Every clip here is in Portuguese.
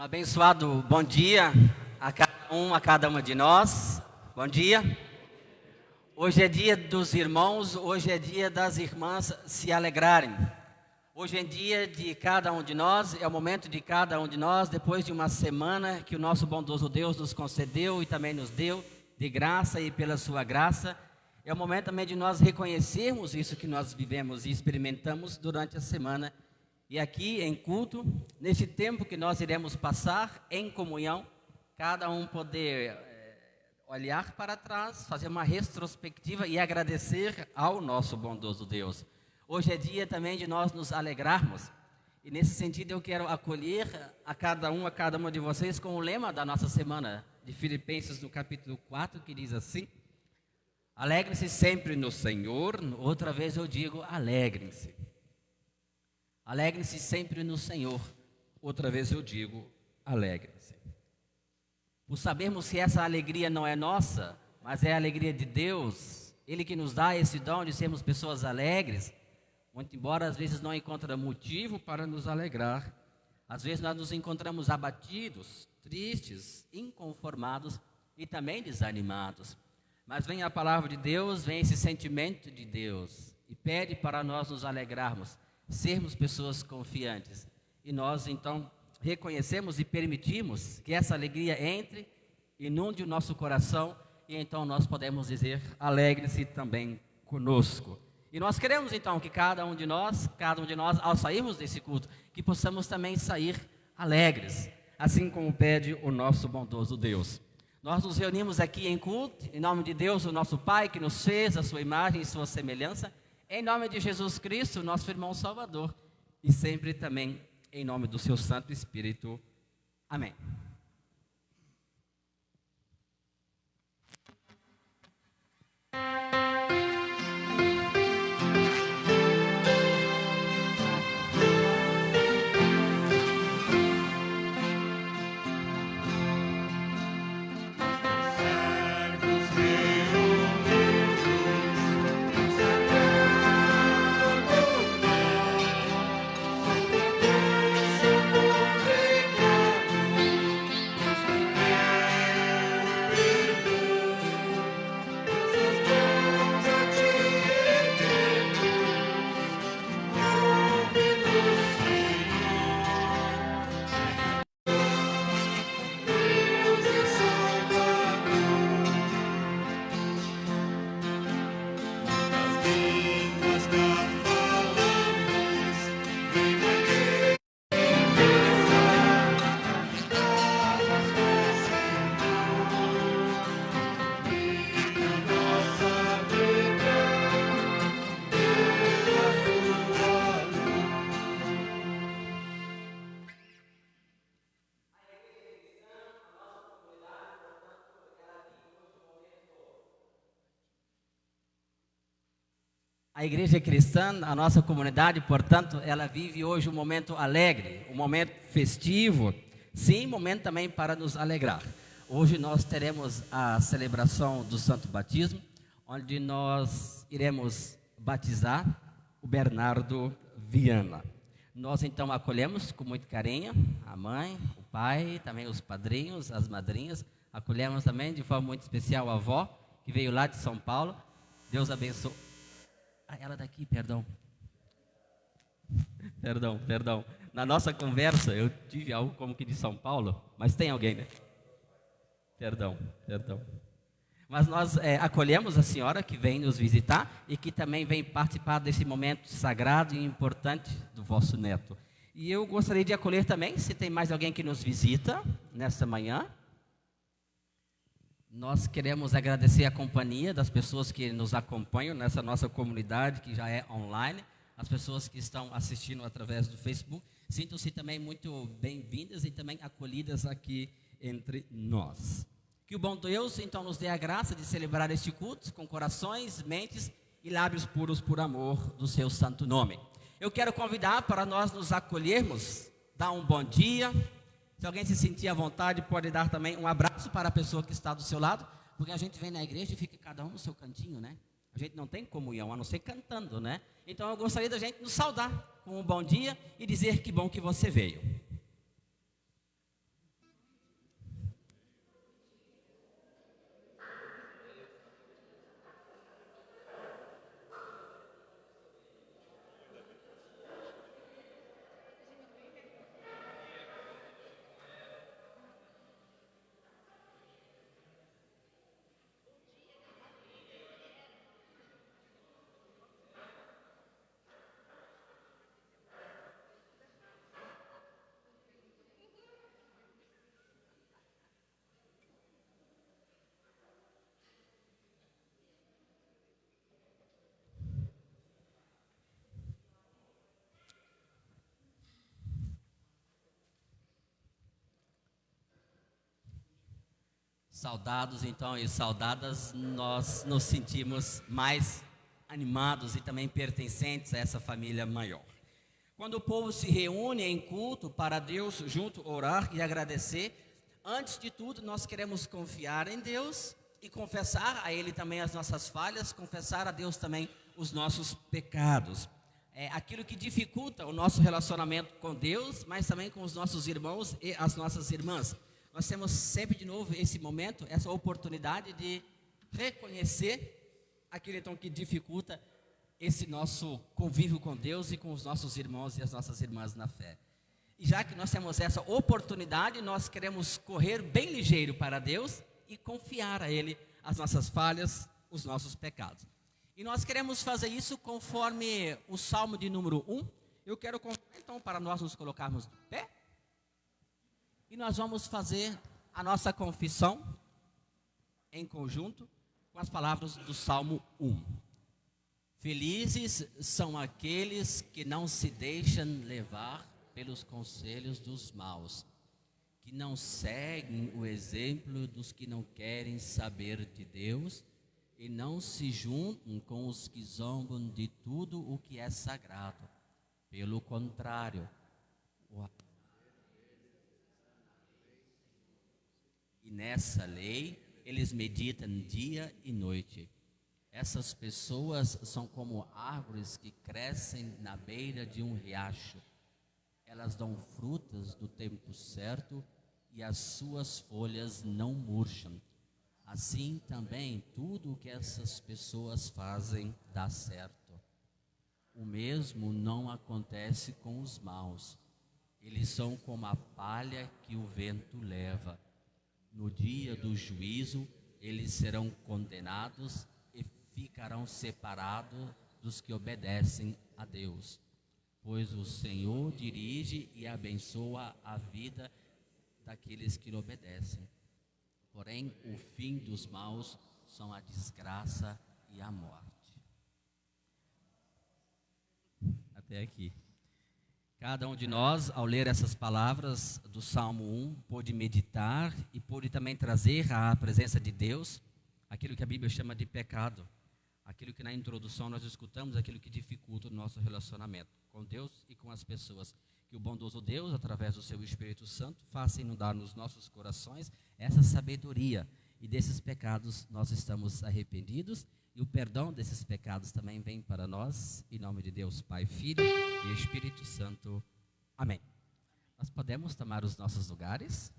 Abençoado bom dia a cada uma de nós. Bom dia. Hoje é dia dos irmãos, hoje é dia das irmãs se alegrarem. Hoje é dia de cada um de nós, é o momento de cada um de nós, depois de uma semana que o nosso bondoso Deus nos concedeu e também nos deu de graça e pela sua graça. É o momento também de nós reconhecermos isso que nós vivemos e experimentamos durante a semana. E aqui em culto, neste tempo que nós iremos passar em comunhão, cada um poder olhar para trás, fazer uma retrospectiva e agradecer ao nosso bondoso Deus. Hoje é dia também de nós nos alegrarmos. E nesse sentido eu quero acolher a cada uma de vocês com o lema da nossa semana de Filipenses no capítulo 4, que diz assim: alegrem-se sempre no Senhor. Outra vez eu digo, alegrem-se. Alegrem-se sempre no Senhor. Outra vez eu digo, alegrem-se. Por sabermos que essa alegria não é nossa, mas é a alegria de Deus, Ele que nos dá esse dom de sermos pessoas alegres, muito embora às vezes não encontramos motivo para nos alegrar, às vezes nós nos encontramos abatidos, tristes, inconformados e também desanimados. Mas vem a palavra de Deus, vem esse sentimento de Deus e pede para nós nos alegrarmos, sermos pessoas confiantes. E nós então reconhecemos e permitimos que essa alegria entre, inunde o nosso coração, e então nós podemos dizer, alegre-se também conosco. E nós queremos então que cada um de nós, ao sairmos desse culto, que possamos também sair alegres, assim como pede o nosso bondoso Deus. Nós nos reunimos aqui em culto, em nome de Deus, o nosso Pai, que nos fez a sua imagem e sua semelhança, em nome de Jesus Cristo, nosso irmão Salvador, e sempre também em nome do seu Santo Espírito. Amém. A igreja cristã, a nossa comunidade, portanto, ela vive hoje um momento alegre, um momento festivo, sim, momento também para nos alegrar. Hoje nós teremos a celebração do Santo Batismo, onde nós iremos batizar o Bernardo Viana. Nós então acolhemos com muito carinho a mãe, o pai, também os padrinhos, as madrinhas. Acolhemos também de forma muito especial a avó, que veio lá de São Paulo. Deus abençoe. Ela daqui, perdão. Perdão. Na nossa conversa, eu tive algo como que de São Paulo, mas tem alguém, né? Perdão. Mas nós acolhemos a senhora que vem nos visitar e que também vem participar desse momento sagrado e importante do vosso neto. E eu gostaria de acolher também, se tem mais alguém que nos visita nesta manhã. Nós queremos agradecer a companhia das pessoas que nos acompanham nessa nossa comunidade, que já é online, as pessoas que estão assistindo através do Facebook. Sintam-se também muito bem-vindas e também acolhidas aqui entre nós. Que o bom Deus, então, nos dê a graça de celebrar este culto com corações, mentes e lábios puros por amor do seu santo nome. Eu quero convidar para nós nos acolhermos, dar um bom dia. Se alguém se sentir à vontade, pode dar também um abraço para a pessoa que está do seu lado, porque a gente vem na igreja e fica cada um no seu cantinho, né? A gente não tem comunhão, a não ser cantando, né? Então eu gostaria da gente nos saudar com um bom dia e dizer que bom que você veio. Saudados então e saudadas, nós nos sentimos mais animados e também pertencentes a essa família maior. Quando o povo se reúne em culto para Deus junto orar e agradecer, antes de tudo nós queremos confiar em Deus e confessar a Ele também as nossas falhas, confessar a Deus também os nossos pecados. É aquilo que dificulta o nosso relacionamento com Deus, mas também com os nossos irmãos e as nossas irmãs. Nós temos sempre de novo esse momento, essa oportunidade de reconhecer aquilo então que dificulta esse nosso convívio com Deus e com os nossos irmãos e as nossas irmãs na fé. E já que nós temos essa oportunidade, nós queremos correr bem ligeiro para Deus e confiar a Ele as nossas falhas, os nossos pecados. E nós queremos fazer isso conforme o Salmo de número 1. Eu quero convidar então para nós nos colocarmos de pé. E nós vamos fazer a nossa confissão em conjunto com as palavras do Salmo 1. Felizes são aqueles que não se deixam levar pelos conselhos dos maus, que não seguem o exemplo dos que não querem saber de Deus e não se juntam com os que zombam de tudo o que é sagrado. Pelo contrário, e nessa lei eles meditam dia e noite. Essas pessoas são como árvores que crescem na beira de um riacho. Elas dão frutas do tempo certo e as suas folhas não murcham. Assim também tudo o que essas pessoas fazem dá certo. O mesmo não acontece com os maus. Eles são como a palha que o vento leva. No dia do juízo, eles serão condenados e ficarão separados dos que obedecem a Deus. Pois o Senhor dirige e abençoa a vida daqueles que lhe obedecem. Porém, o fim dos maus são a desgraça e a morte. Até aqui. Cada um de nós, ao ler essas palavras do Salmo 1, pôde meditar e pôde também trazer à presença de Deus aquilo que a Bíblia chama de pecado, aquilo que na introdução nós escutamos, aquilo que dificulta o nosso relacionamento com Deus e com as pessoas. Que o bondoso Deus, através do seu Espírito Santo, faça inundar nos nossos corações essa sabedoria. E desses pecados nós estamos arrependidos. E o perdão desses pecados também vem para nós. Em nome de Deus, Pai, Filho e Espírito Santo. Amém. Nós podemos tomar os nossos lugares.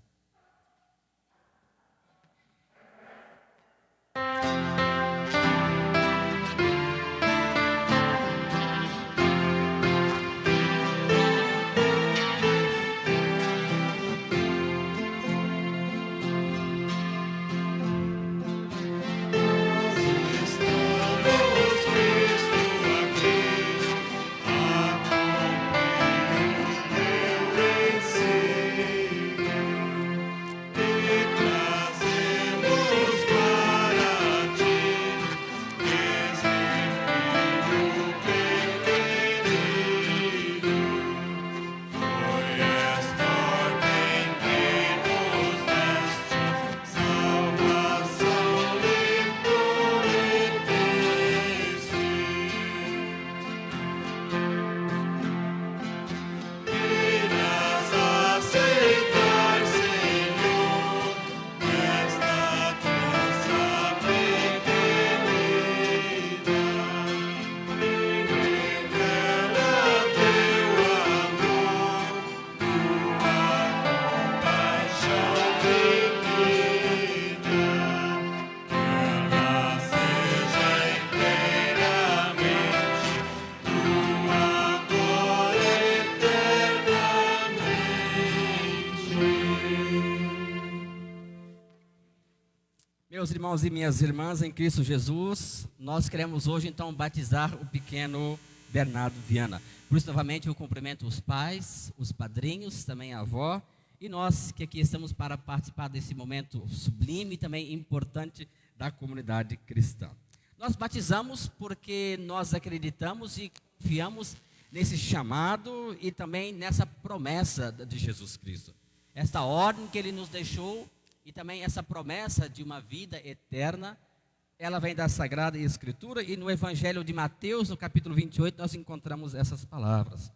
Meus irmãos e minhas irmãs em Cristo Jesus, nós queremos hoje então batizar o pequeno Bernardo Viana. Por isso, novamente, eu cumprimento os pais, os padrinhos, também a avó, e nós que aqui estamos para participar desse momento sublime e também importante da comunidade cristã. Nós batizamos porque nós acreditamos e confiamos nesse chamado e também nessa promessa de Jesus Cristo. Esta ordem que Ele nos deixou e também essa promessa de uma vida eterna, ela vem da Sagrada Escritura, e no Evangelho de Mateus, no capítulo 28, nós encontramos essas palavras.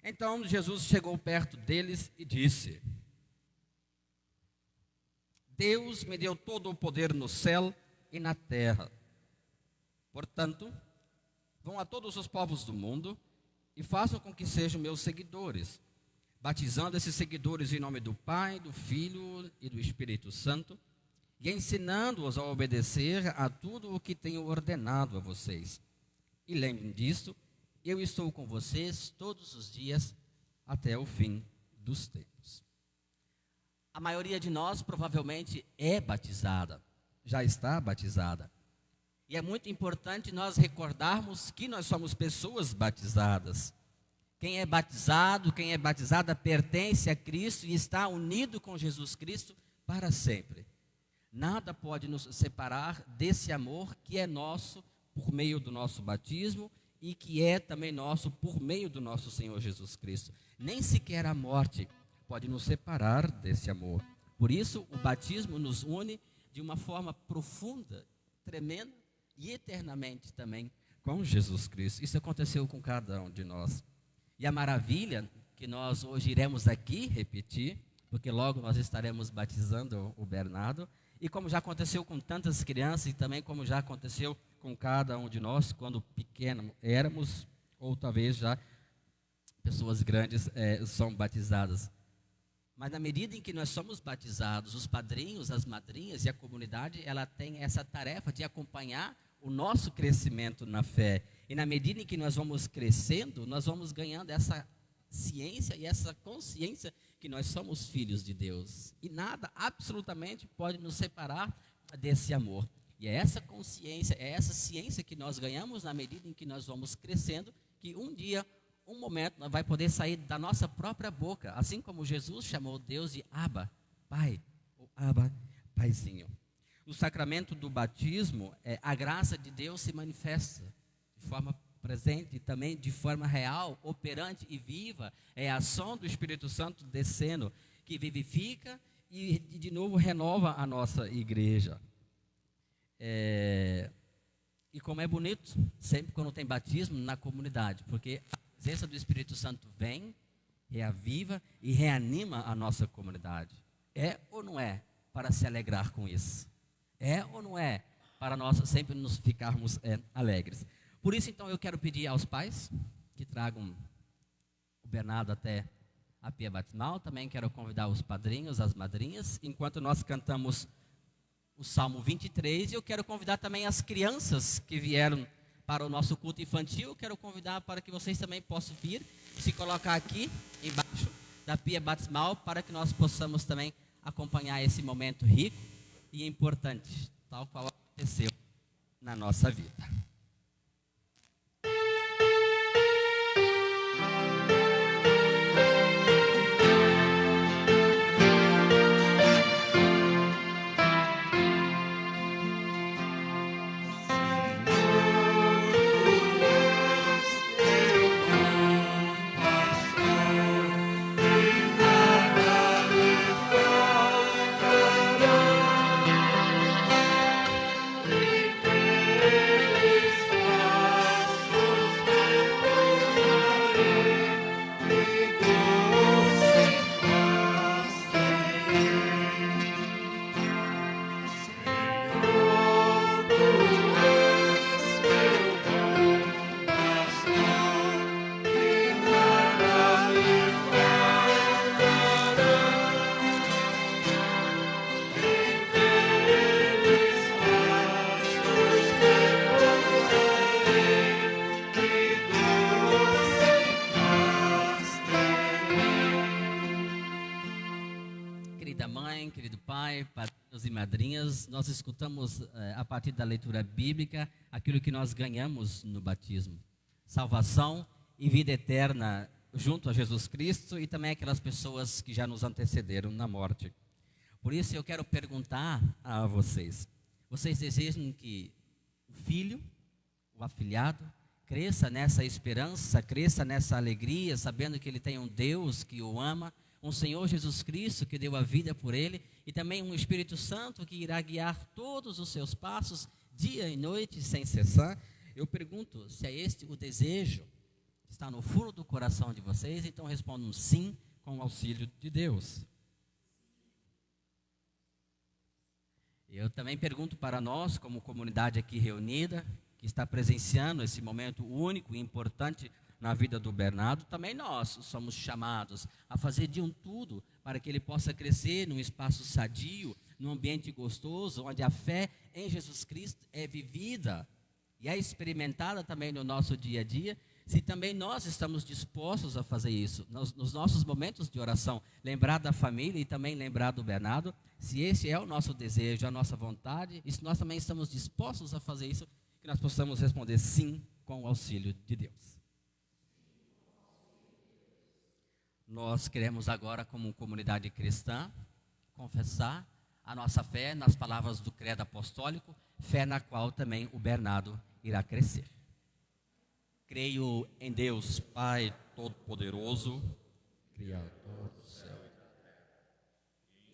Então Jesus chegou perto deles e disse: Deus me deu todo o poder no céu e na terra. Portanto, vão a todos os povos do mundo e façam com que sejam meus seguidores, batizando esses seguidores em nome do Pai, do Filho e do Espírito Santo, e ensinando-os a obedecer a tudo o que tenho ordenado a vocês. E lembrem disto, eu estou com vocês todos os dias até o fim dos tempos. A maioria de nós provavelmente é batizada, já está batizada. E é muito importante nós recordarmos que nós somos pessoas batizadas. Quem é batizado, quem é batizada pertence a Cristo e está unido com Jesus Cristo para sempre. Nada pode nos separar desse amor que é nosso por meio do nosso batismo e que é também nosso por meio do nosso Senhor Jesus Cristo. Nem sequer a morte pode nos separar desse amor. Por isso, o batismo nos une de uma forma profunda, tremenda e eternamente também com Jesus Cristo. Isso aconteceu com cada um de nós. E a maravilha que nós hoje iremos aqui repetir, porque logo nós estaremos batizando o Bernardo, e como já aconteceu com tantas crianças, e também como já aconteceu com cada um de nós, quando pequeno éramos, ou talvez já pessoas grandes são batizadas. Mas na medida em que nós somos batizados, os padrinhos, as madrinhas e a comunidade, ela tem essa tarefa de acompanhar o nosso crescimento na fé. E na medida em que nós vamos crescendo, nós vamos ganhando essa ciência e essa consciência que nós somos filhos de Deus. E nada, absolutamente, pode nos separar desse amor. E é essa consciência, é essa ciência que nós ganhamos na medida em que nós vamos crescendo, que um dia, um momento, nós vai poder sair da nossa própria boca. Assim como Jesus chamou Deus de Abba, Pai, ou Abba, Paizinho. No sacramento do batismo, a graça de Deus se manifesta de forma presente e também de forma real, operante e viva. É a ação do Espírito Santo descendo, que vivifica e de novo renova a nossa igreja. E como é bonito, sempre quando tem batismo na comunidade, porque a presença do Espírito Santo vem, reaviva e reanima a nossa comunidade. É ou não é para se alegrar com isso? É ou não é para nós sempre nos ficarmos alegres? Por isso, então, eu quero pedir aos pais que tragam o Bernardo até a pia batismal. Também quero convidar os padrinhos, as madrinhas, enquanto nós cantamos o Salmo 23. E eu quero convidar também as crianças que vieram para o nosso culto infantil. Eu quero convidar para que vocês também possam vir, se colocar aqui embaixo da pia batismal, para que nós possamos também acompanhar esse momento rico e importante, tal qual aconteceu na nossa vida. Padrinhos e madrinhas, nós escutamos a partir da leitura bíblica aquilo que nós ganhamos no batismo: salvação e vida eterna junto a Jesus Cristo e também aquelas pessoas que já nos antecederam na morte. Por isso eu quero perguntar a vocês: vocês desejam que o filho, o afilhado, cresça nessa esperança, cresça nessa alegria, sabendo que ele tem um Deus que o ama, um Senhor Jesus Cristo que deu a vida por ele e também um Espírito Santo que irá guiar todos os seus passos, dia e noite, sem cessar. Eu pergunto se é este o desejo que está no fundo do coração de vocês, então respondam sim, com o auxílio de Deus. Eu também pergunto para nós, como comunidade aqui reunida, que está presenciando esse momento único e importante na vida do Bernardo, também nós somos chamados a fazer de um tudo para que ele possa crescer num espaço sadio, num ambiente gostoso, onde a fé em Jesus Cristo é vivida e é experimentada também no nosso dia a dia. Se também nós estamos dispostos a fazer isso, nos nossos momentos de oração, lembrar da família e também lembrar do Bernardo, se esse é o nosso desejo, a nossa vontade, e se nós também estamos dispostos a fazer isso, que nós possamos responder sim com o auxílio de Deus. Nós queremos agora, como comunidade cristã, confessar a nossa fé nas palavras do credo apostólico, fé na qual também o Bernardo irá crescer. Creio em Deus, Pai Todo-Poderoso, Criador do céu e da terra,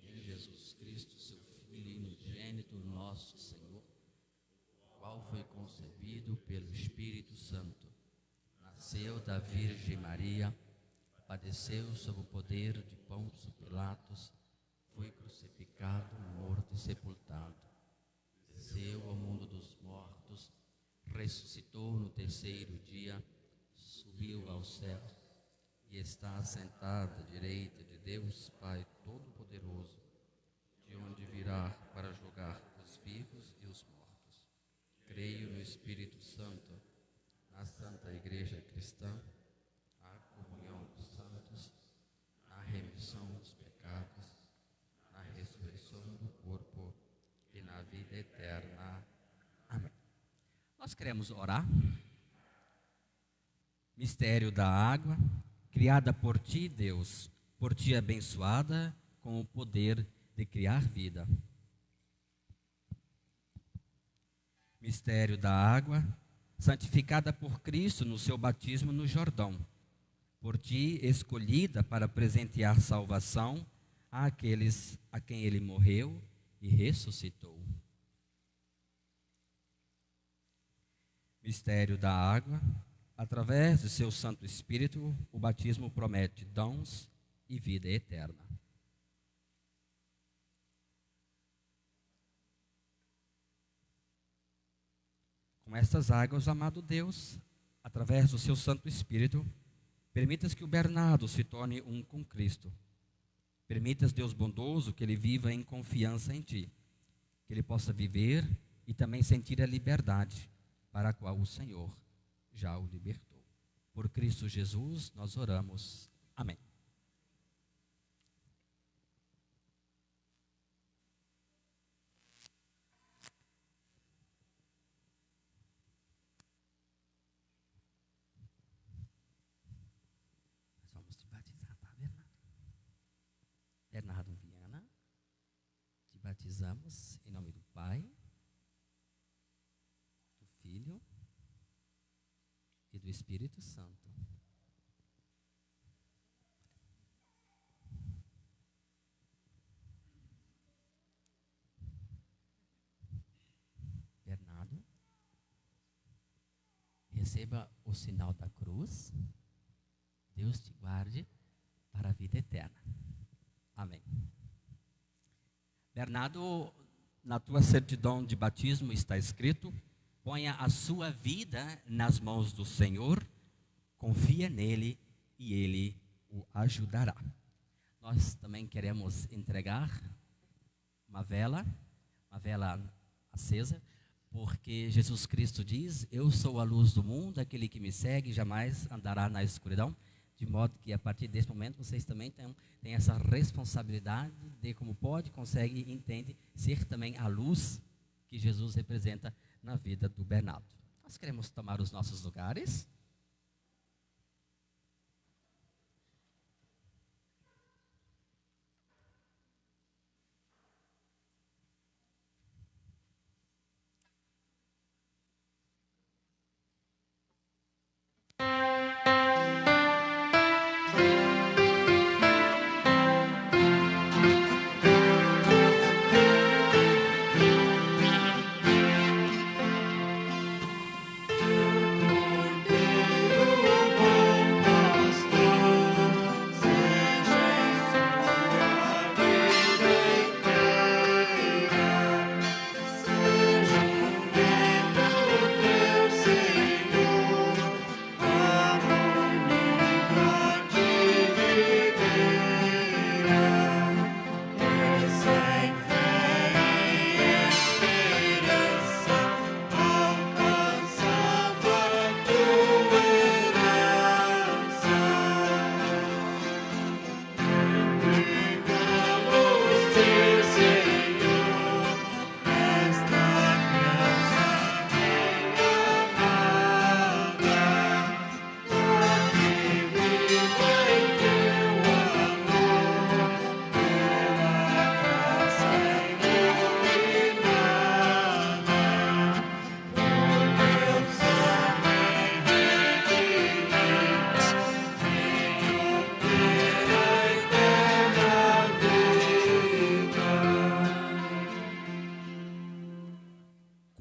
e em Jesus Cristo, seu Filho unigênito, nosso Senhor, qual foi concebido pelo Espírito Santo, nasceu da Virgem Maria, padeceu sob o poder de Pôncio Pilatos, foi crucificado, morto e sepultado, desceu ao mundo dos mortos, ressuscitou no terceiro dia, subiu aos céus e está assentado à direita de Deus Pai Todo-Poderoso, de onde virá para julgar os vivos e os mortos. Creio no Espírito Santo, na Santa Igreja Cristã, na comunhão dos santos, na remissão dos pecados, na ressurreição do corpo e na vida eterna. Amém. Nós queremos orar. Mistério da água, criada por ti, Deus, por ti abençoada com o poder de criar vida. Mistério da água, santificada por Cristo no seu batismo no Jordão, por ti escolhida para presentear salvação àqueles a quem ele morreu e ressuscitou. Mistério da água, através de seu Santo Espírito, o batismo promete dons e vida eterna. Com estas águas, amado Deus, através do seu Santo Espírito, permitas que o Bernardo se torne um com Cristo. Permitas, Deus bondoso, que ele viva em confiança em ti, que ele possa viver e também sentir a liberdade para a qual o Senhor já o libertou. Por Cristo Jesus, nós oramos. Amém. Nós vamos te batizar, tá, Bernardo? Bernardo Viana, te batizamos em nome do Pai, do Filho e do Espírito Santo. Bernardo, receba o sinal da cruz. Deus te guarde para a vida eterna. Amém. Bernardo, na tua certidão de batismo está escrito: ponha a sua vida nas mãos do Senhor, confia nele e ele o ajudará. Nós também queremos entregar uma vela acesa, porque Jesus Cristo diz: eu sou a luz do mundo, aquele que me segue jamais andará na escuridão. De modo que a partir desse momento vocês também têm essa responsabilidade de como pode, consegue e entende ser também a luz que Jesus representa na vida do Bernardo. Nós queremos tomar os nossos lugares.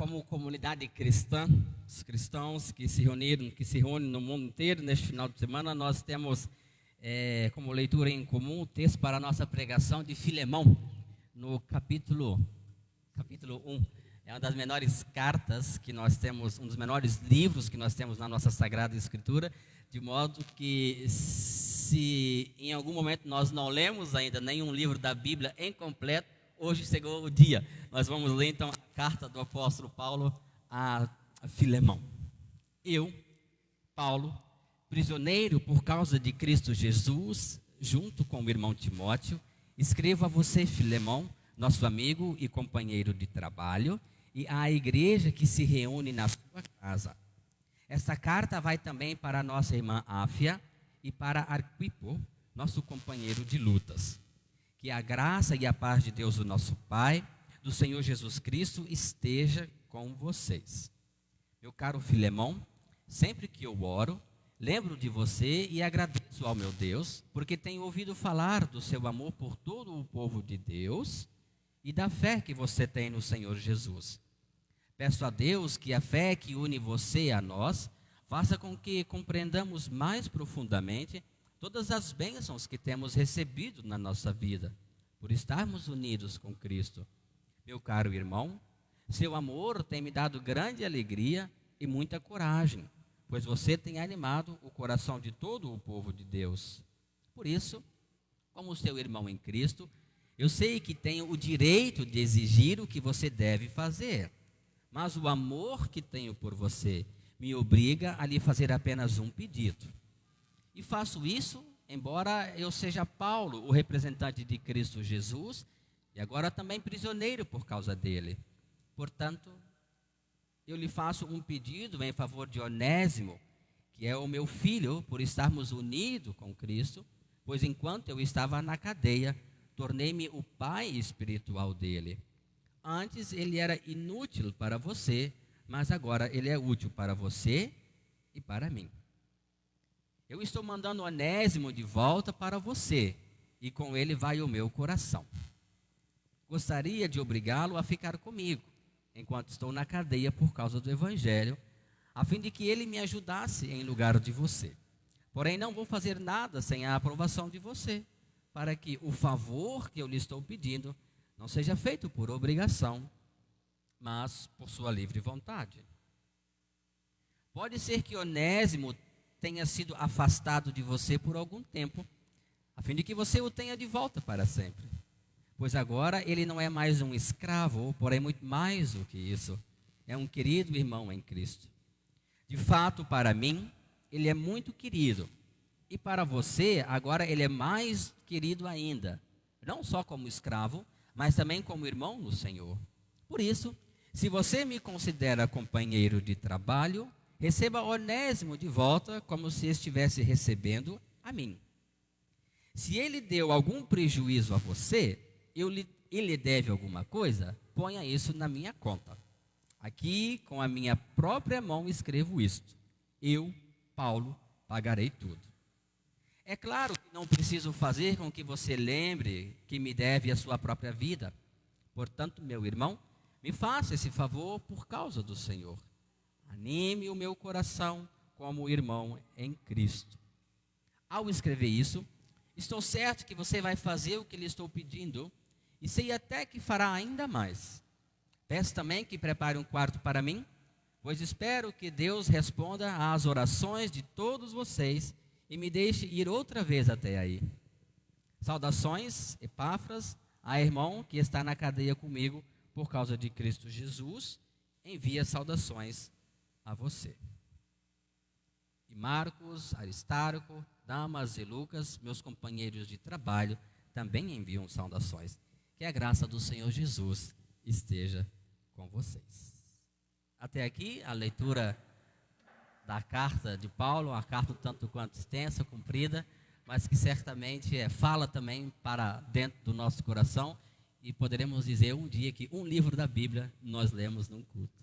como comunidade cristã, os cristãos que se reúnem no mundo inteiro neste final de semana, nós temos como leitura em comum o texto para a nossa pregação de Filemão, no capítulo 1. É uma das menores cartas que nós temos, um dos menores livros que nós temos na nossa Sagrada Escritura, de modo que se em algum momento nós não lemos ainda nenhum livro da Bíblia em completo, hoje chegou o dia. Nós vamos ler então a carta do apóstolo Paulo a Filemão. Eu, Paulo, prisioneiro por causa de Cristo Jesus, junto com o irmão Timóteo, escrevo a você, Filemão, nosso amigo e companheiro de trabalho, e à igreja que se reúne na sua casa. Esta carta vai também para a nossa irmã Áfia e para Arquipo, nosso companheiro de lutas. Que a graça e a paz de Deus, o nosso Pai, do Senhor Jesus Cristo, esteja com vocês. Meu caro Filemão, sempre que eu oro, lembro de você e agradeço ao meu Deus, porque tenho ouvido falar do seu amor por todo o povo de Deus e da fé que você tem no Senhor Jesus. Peço a Deus que a fé que une você a nós faça com que compreendamos mais profundamente todas as bênçãos que temos recebido na nossa vida, por estarmos unidos com Cristo. Meu caro irmão, seu amor tem me dado grande alegria e muita coragem, pois você tem animado o coração de todo o povo de Deus. Por isso, como seu irmão em Cristo, eu sei que tenho o direito de exigir o que você deve fazer, mas o amor que tenho por você me obriga a lhe fazer apenas um pedido. E faço isso, embora eu seja Paulo, o representante de Cristo Jesus, e agora também prisioneiro por causa dele. Portanto, eu lhe faço um pedido em favor de Onésimo, que é o meu filho, por estarmos unidos com Cristo, pois enquanto eu estava na cadeia, tornei-me o pai espiritual dele. Antes ele era inútil para você, mas agora ele é útil para você e para mim. Eu estou mandando Onésimo de volta para você, e com ele vai o meu coração. Gostaria de obrigá-lo a ficar comigo, enquanto estou na cadeia por causa do Evangelho, a fim de que ele me ajudasse em lugar de você. Porém, não vou fazer nada sem a aprovação de você, para que o favor que eu lhe estou pedindo não seja feito por obrigação, mas por sua livre vontade. Pode ser que Onésimo tenha sido afastado de você por algum tempo, a fim de que você o tenha de volta para sempre. Pois agora ele não é mais um escravo, porém muito mais do que isso. É um querido irmão em Cristo. De fato, para mim, ele é muito querido. E para você, agora ele é mais querido ainda. Não só como escravo, mas também como irmão no Senhor. Por isso, se você me considera companheiro de trabalho, receba Onésimo de volta como se estivesse recebendo a mim. Se ele deu algum prejuízo a você, ele deve alguma coisa, ponha isso na minha conta. Aqui, com a minha própria mão, escrevo isto. Eu, Paulo, pagarei tudo. É claro que não preciso fazer com que você lembre que me deve a sua própria vida. Portanto, meu irmão, me faça esse favor por causa do Senhor. Anime o meu coração como irmão em Cristo. Ao escrever isso, estou certo que você vai fazer o que lhe estou pedindo e sei até que fará ainda mais. Peço também que prepare um quarto para mim, pois espero que Deus responda às orações de todos vocês e me deixe ir outra vez até aí. Saudações, Epáfras, a irmão que está na cadeia comigo por causa de Cristo Jesus, envia saudações a você. E Marcos, Aristarco, Damas e Lucas, meus companheiros de trabalho, também enviam saudações. Que a graça do Senhor Jesus esteja com vocês. Até aqui a leitura da carta de Paulo, uma carta tanto quanto extensa, comprida, mas que certamente fala também para dentro do nosso coração, e poderemos dizer um dia que um livro da Bíblia nós lemos num culto.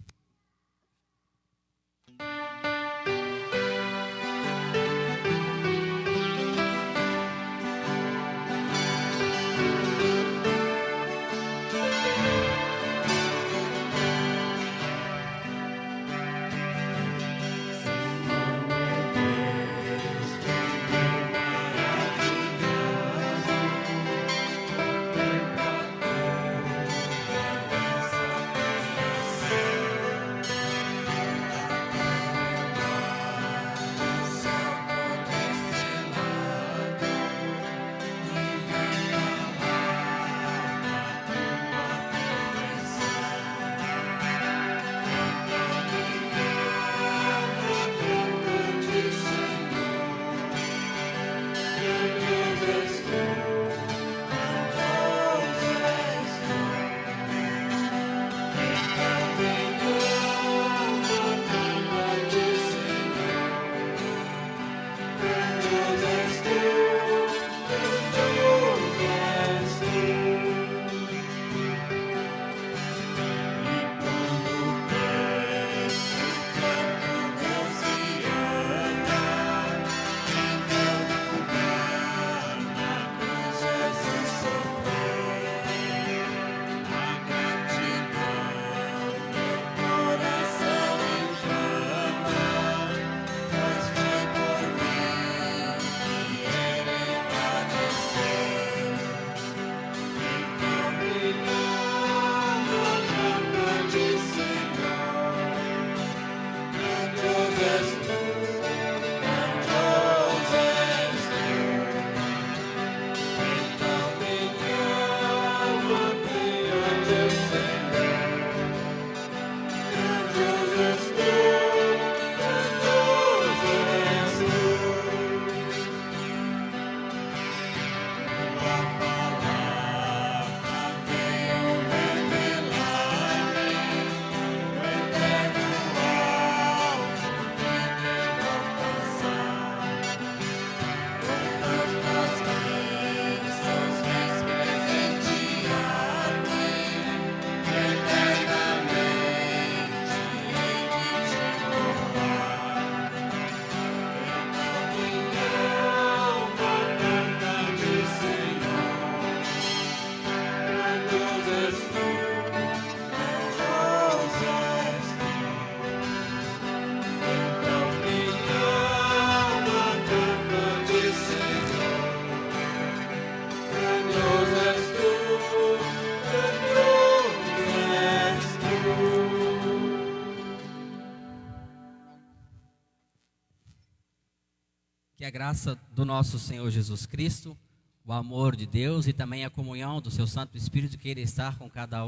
a graça do nosso Senhor Jesus Cristo, o amor de Deus e também a comunhão do seu Santo Espírito queira estar com cada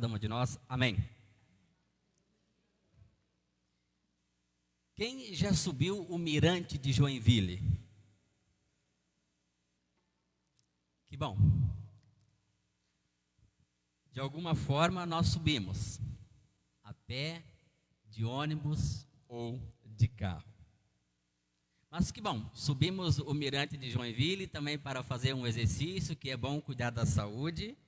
uma de nós. Amém. Quem já subiu o mirante de Joinville? Que bom. De alguma forma nós subimos, a pé, de ônibus ou de carro. Mas que bom, subimos o mirante de Joinville também para fazer um exercício, que é bom cuidar da saúde.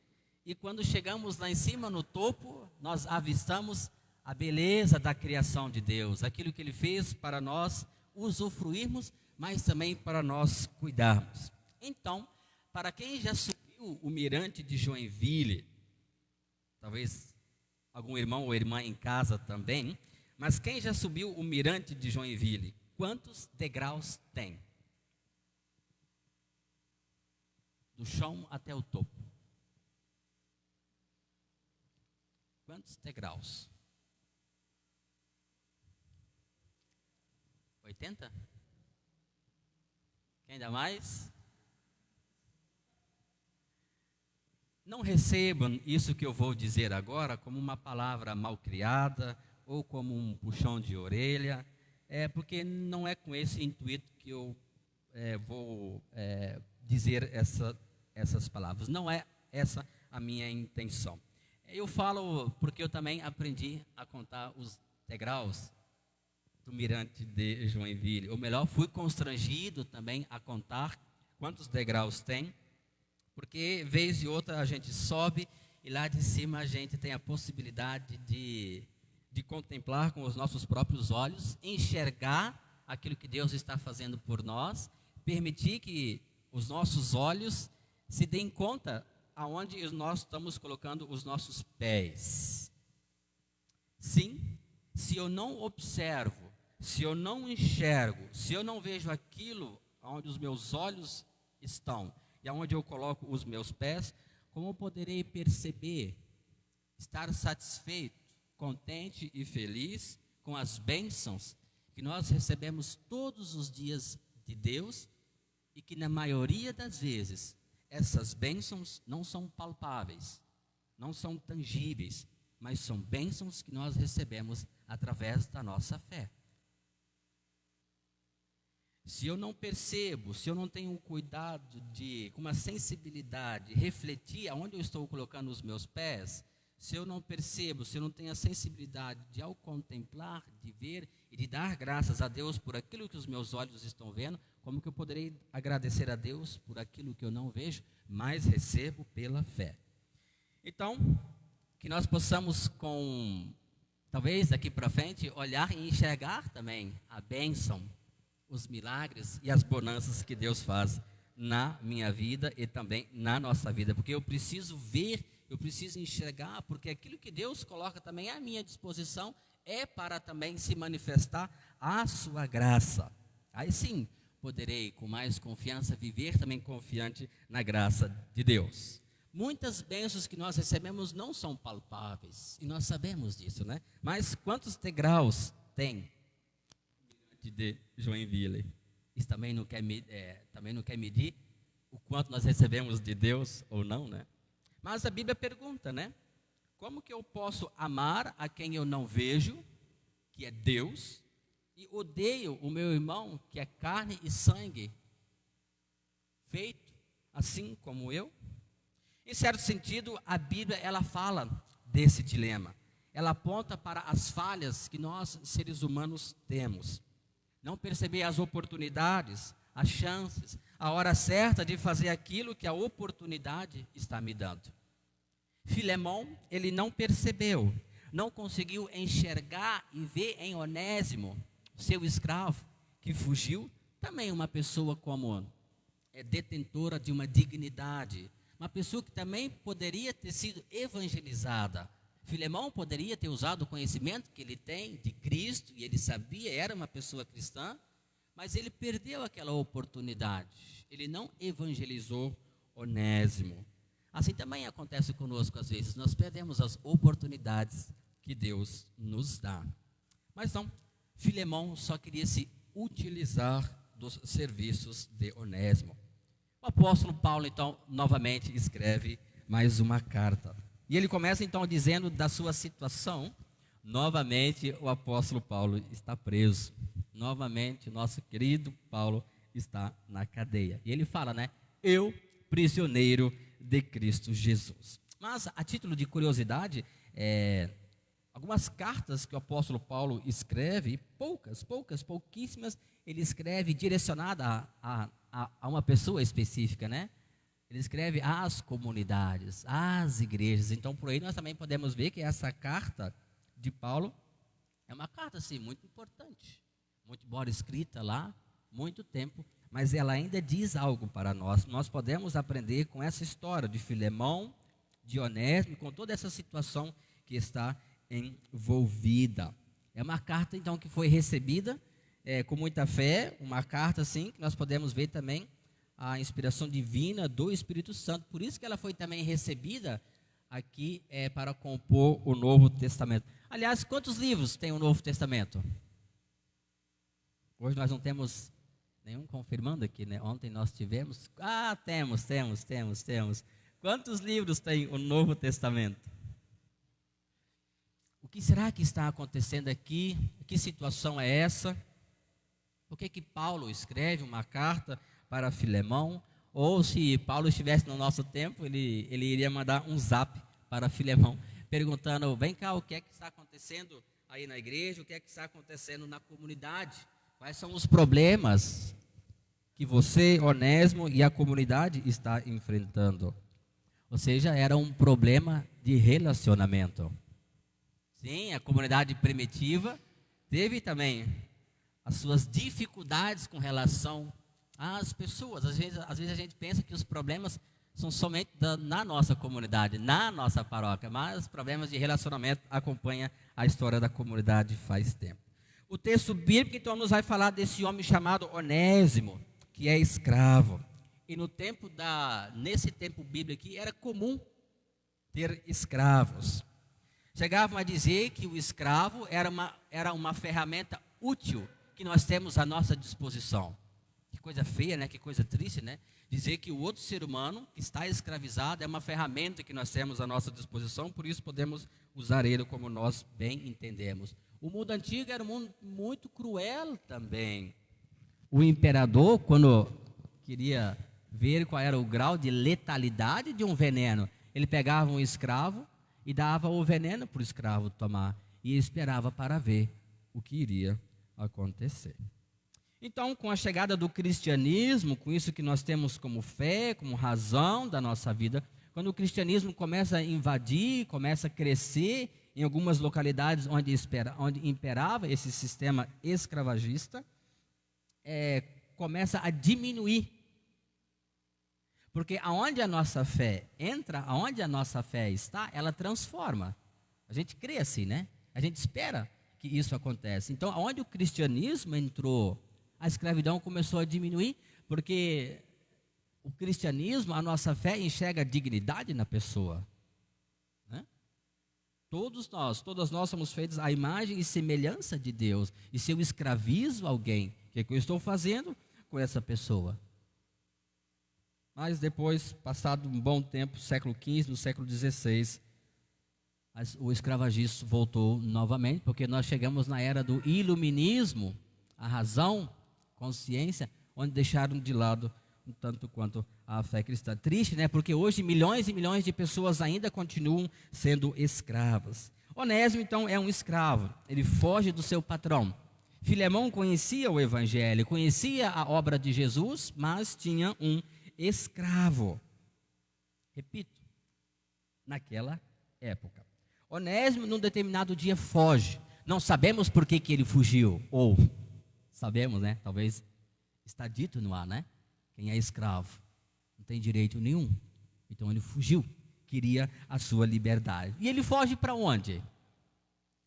E quando chegamos lá em cima, no topo, nós avistamos a beleza da criação de Deus, aquilo que Ele fez para nós usufruirmos, mas também para nós cuidarmos. Então, para quem já subiu o mirante de Joinville, talvez algum irmão ou irmã em casa também, mas quem já subiu o mirante de Joinville, quantos degraus tem? Do chão até o topo. Quantos degraus? 80? Quem dá mais? Não recebam isso que eu vou dizer agora como uma palavra mal criada ou como um puxão de orelha, porque não é com esse intuito que eu vou dizer essas palavras. Não é essa a minha intenção. Eu falo porque eu também aprendi a contar os degraus do mirante de Joinville. Ou melhor, fui constrangido também a contar quantos degraus tem, porque vez e outra a gente sobe e lá de cima a gente tem a possibilidade de contemplar com os nossos próprios olhos, enxergar aquilo que Deus está fazendo por nós, permitir que os nossos olhos se deem conta aonde nós estamos colocando os nossos pés. Sim, se eu não observo, se eu não enxergo, se eu não vejo aquilo onde os meus olhos estão e aonde eu coloco os meus pés, como eu poderei perceber, estar satisfeito, contente e feliz com as bênçãos que nós recebemos todos os dias de Deus e que na maioria das vezes essas bênçãos não são palpáveis, não são tangíveis, mas são bênçãos que nós recebemos através da nossa fé. Se eu não percebo, se eu não tenho um cuidado com uma sensibilidade, refletir aonde eu estou colocando os meus pés, se eu não percebo, se eu não tenho a sensibilidade de ao contemplar, de ver e de dar graças a Deus por aquilo que os meus olhos estão vendo, como que eu poderei agradecer a Deus por aquilo que eu não vejo, mas recebo pela fé? Então, que nós possamos talvez daqui para frente, olhar e enxergar também a bênção, os milagres e as bonanças que Deus faz na minha vida e também na nossa vida, porque eu preciso ver, eu preciso enxergar, porque aquilo que Deus coloca também à minha disposição é para também se manifestar a sua graça. Aí sim, poderei com mais confiança viver também confiante na graça de Deus. Muitas bênçãos que nós recebemos não são palpáveis, e nós sabemos disso, né? Mas quantos degraus tem de Joinville? Isso também não quer medir o quanto nós recebemos de Deus ou não, né? Mas a Bíblia pergunta, né? Como que eu posso amar a quem eu não vejo, que é Deus, e odeio o meu irmão, que é carne e sangue, feito assim como eu? Em certo sentido, a Bíblia ela fala desse dilema. Ela aponta para as falhas que nós, seres humanos, temos. Não perceber as oportunidades, as chances, a hora certa de fazer aquilo que a oportunidade está me dando. Filemão, ele não percebeu, não conseguiu enxergar e ver em Onésimo, seu escravo, que fugiu, também uma pessoa como detentora de uma dignidade, uma pessoa que também poderia ter sido evangelizada. Filemão poderia ter usado o conhecimento que ele tem de Cristo, e ele sabia, era uma pessoa cristã, mas ele perdeu aquela oportunidade. Ele não evangelizou Onésimo. Assim também acontece conosco às vezes, nós perdemos as oportunidades que Deus nos dá. Mas não, Filemão só queria se utilizar dos serviços de Onésimo. O apóstolo Paulo, então, novamente escreve mais uma carta. E ele começa, então, dizendo da sua situação. Novamente, o apóstolo Paulo está preso. Novamente, o nosso querido Paulo está na cadeia. E ele fala, né? Eu, prisioneiro de Cristo Jesus. Mas, a título de curiosidade, algumas cartas que o apóstolo Paulo escreve, pouquíssimas, ele escreve direcionada a uma pessoa específica, né? Ele escreve às comunidades, às igrejas. Então, por aí nós também podemos ver que essa carta de Paulo é uma carta, assim, muito importante. Muito embora escrita lá, muito tempo, mas ela ainda diz algo para nós. Nós podemos aprender com essa história de Filemão, de Onésimo, com toda essa situação que está envolvida. É uma carta, então, que foi recebida com muita fé, uma carta, assim, que nós podemos ver também a inspiração divina do Espírito Santo. Por isso que ela foi também recebida aqui para compor o Novo Testamento. Aliás, quantos livros tem o Novo Testamento? Hoje nós não temos nenhum confirmando aqui, né? Ontem nós tivemos. Temos. Quantos livros tem o Novo Testamento? O que será que está acontecendo aqui? Que situação é essa? Por que Paulo escreve uma carta para Filemão? Ou se Paulo estivesse no nosso tempo, ele iria mandar um zap para Filemão, perguntando, vem cá, o que é que está acontecendo aí na igreja? O que é que está acontecendo na comunidade? Quais são os problemas que você, Onésimo, e a comunidade está enfrentando? Ou seja, era um problema de relacionamento. Sim, a comunidade primitiva teve também as suas dificuldades com relação às pessoas. Às vezes a gente pensa que os problemas são somente na nossa comunidade, na nossa paróquia, mas os problemas de relacionamento acompanham a história da comunidade faz tempo. O texto bíblico, então, nos vai falar desse homem chamado Onésimo, que é escravo. E nesse tempo bíblico aqui, era comum ter escravos. Chegavam a dizer que o escravo era uma ferramenta útil que nós temos à nossa disposição. Que coisa feia, né? Que coisa triste, né? Dizer que o outro ser humano que está escravizado é uma ferramenta que nós temos à nossa disposição, por isso podemos usar ele como nós bem entendemos. O mundo antigo era um mundo muito cruel também. O imperador, quando queria ver qual era o grau de letalidade de um veneno, ele pegava um escravo e dava o veneno para o escravo tomar e esperava para ver o que iria acontecer. Então, com a chegada do cristianismo, com isso que nós temos como fé, como razão da nossa vida, quando o cristianismo começa a invadir, começa a crescer em algumas localidades onde imperava esse sistema escravagista, começa a diminuir. Porque aonde a nossa fé entra, aonde a nossa fé está, ela transforma. A gente crê assim, né? A gente espera que isso aconteça. Então, aonde o cristianismo entrou, a escravidão começou a diminuir, porque o cristianismo, a nossa fé, enxerga a dignidade na pessoa. Né? Todas nós somos feitos à imagem e semelhança de Deus. E se eu escravizo alguém, o que eu estou fazendo com essa pessoa? Mas depois, passado um bom tempo, século XV, no século XVI, o escravagismo voltou novamente, porque nós chegamos na era do iluminismo, a razão, consciência, onde deixaram de lado um tanto quanto a fé cristã. Triste, né? Porque hoje milhões e milhões de pessoas ainda continuam sendo escravas. Onésimo, então, é um escravo. Ele foge do seu patrão. Filemão conhecia o evangelho, conhecia a obra de Jesus, mas tinha um escravo. Repito, naquela época. Onésimo, num determinado dia, foge. Não sabemos por que ele fugiu. Ou, sabemos, né? Talvez está dito no ar, né? Quem é escravo não tem direito nenhum. Então ele fugiu, queria a sua liberdade. E ele foge para onde?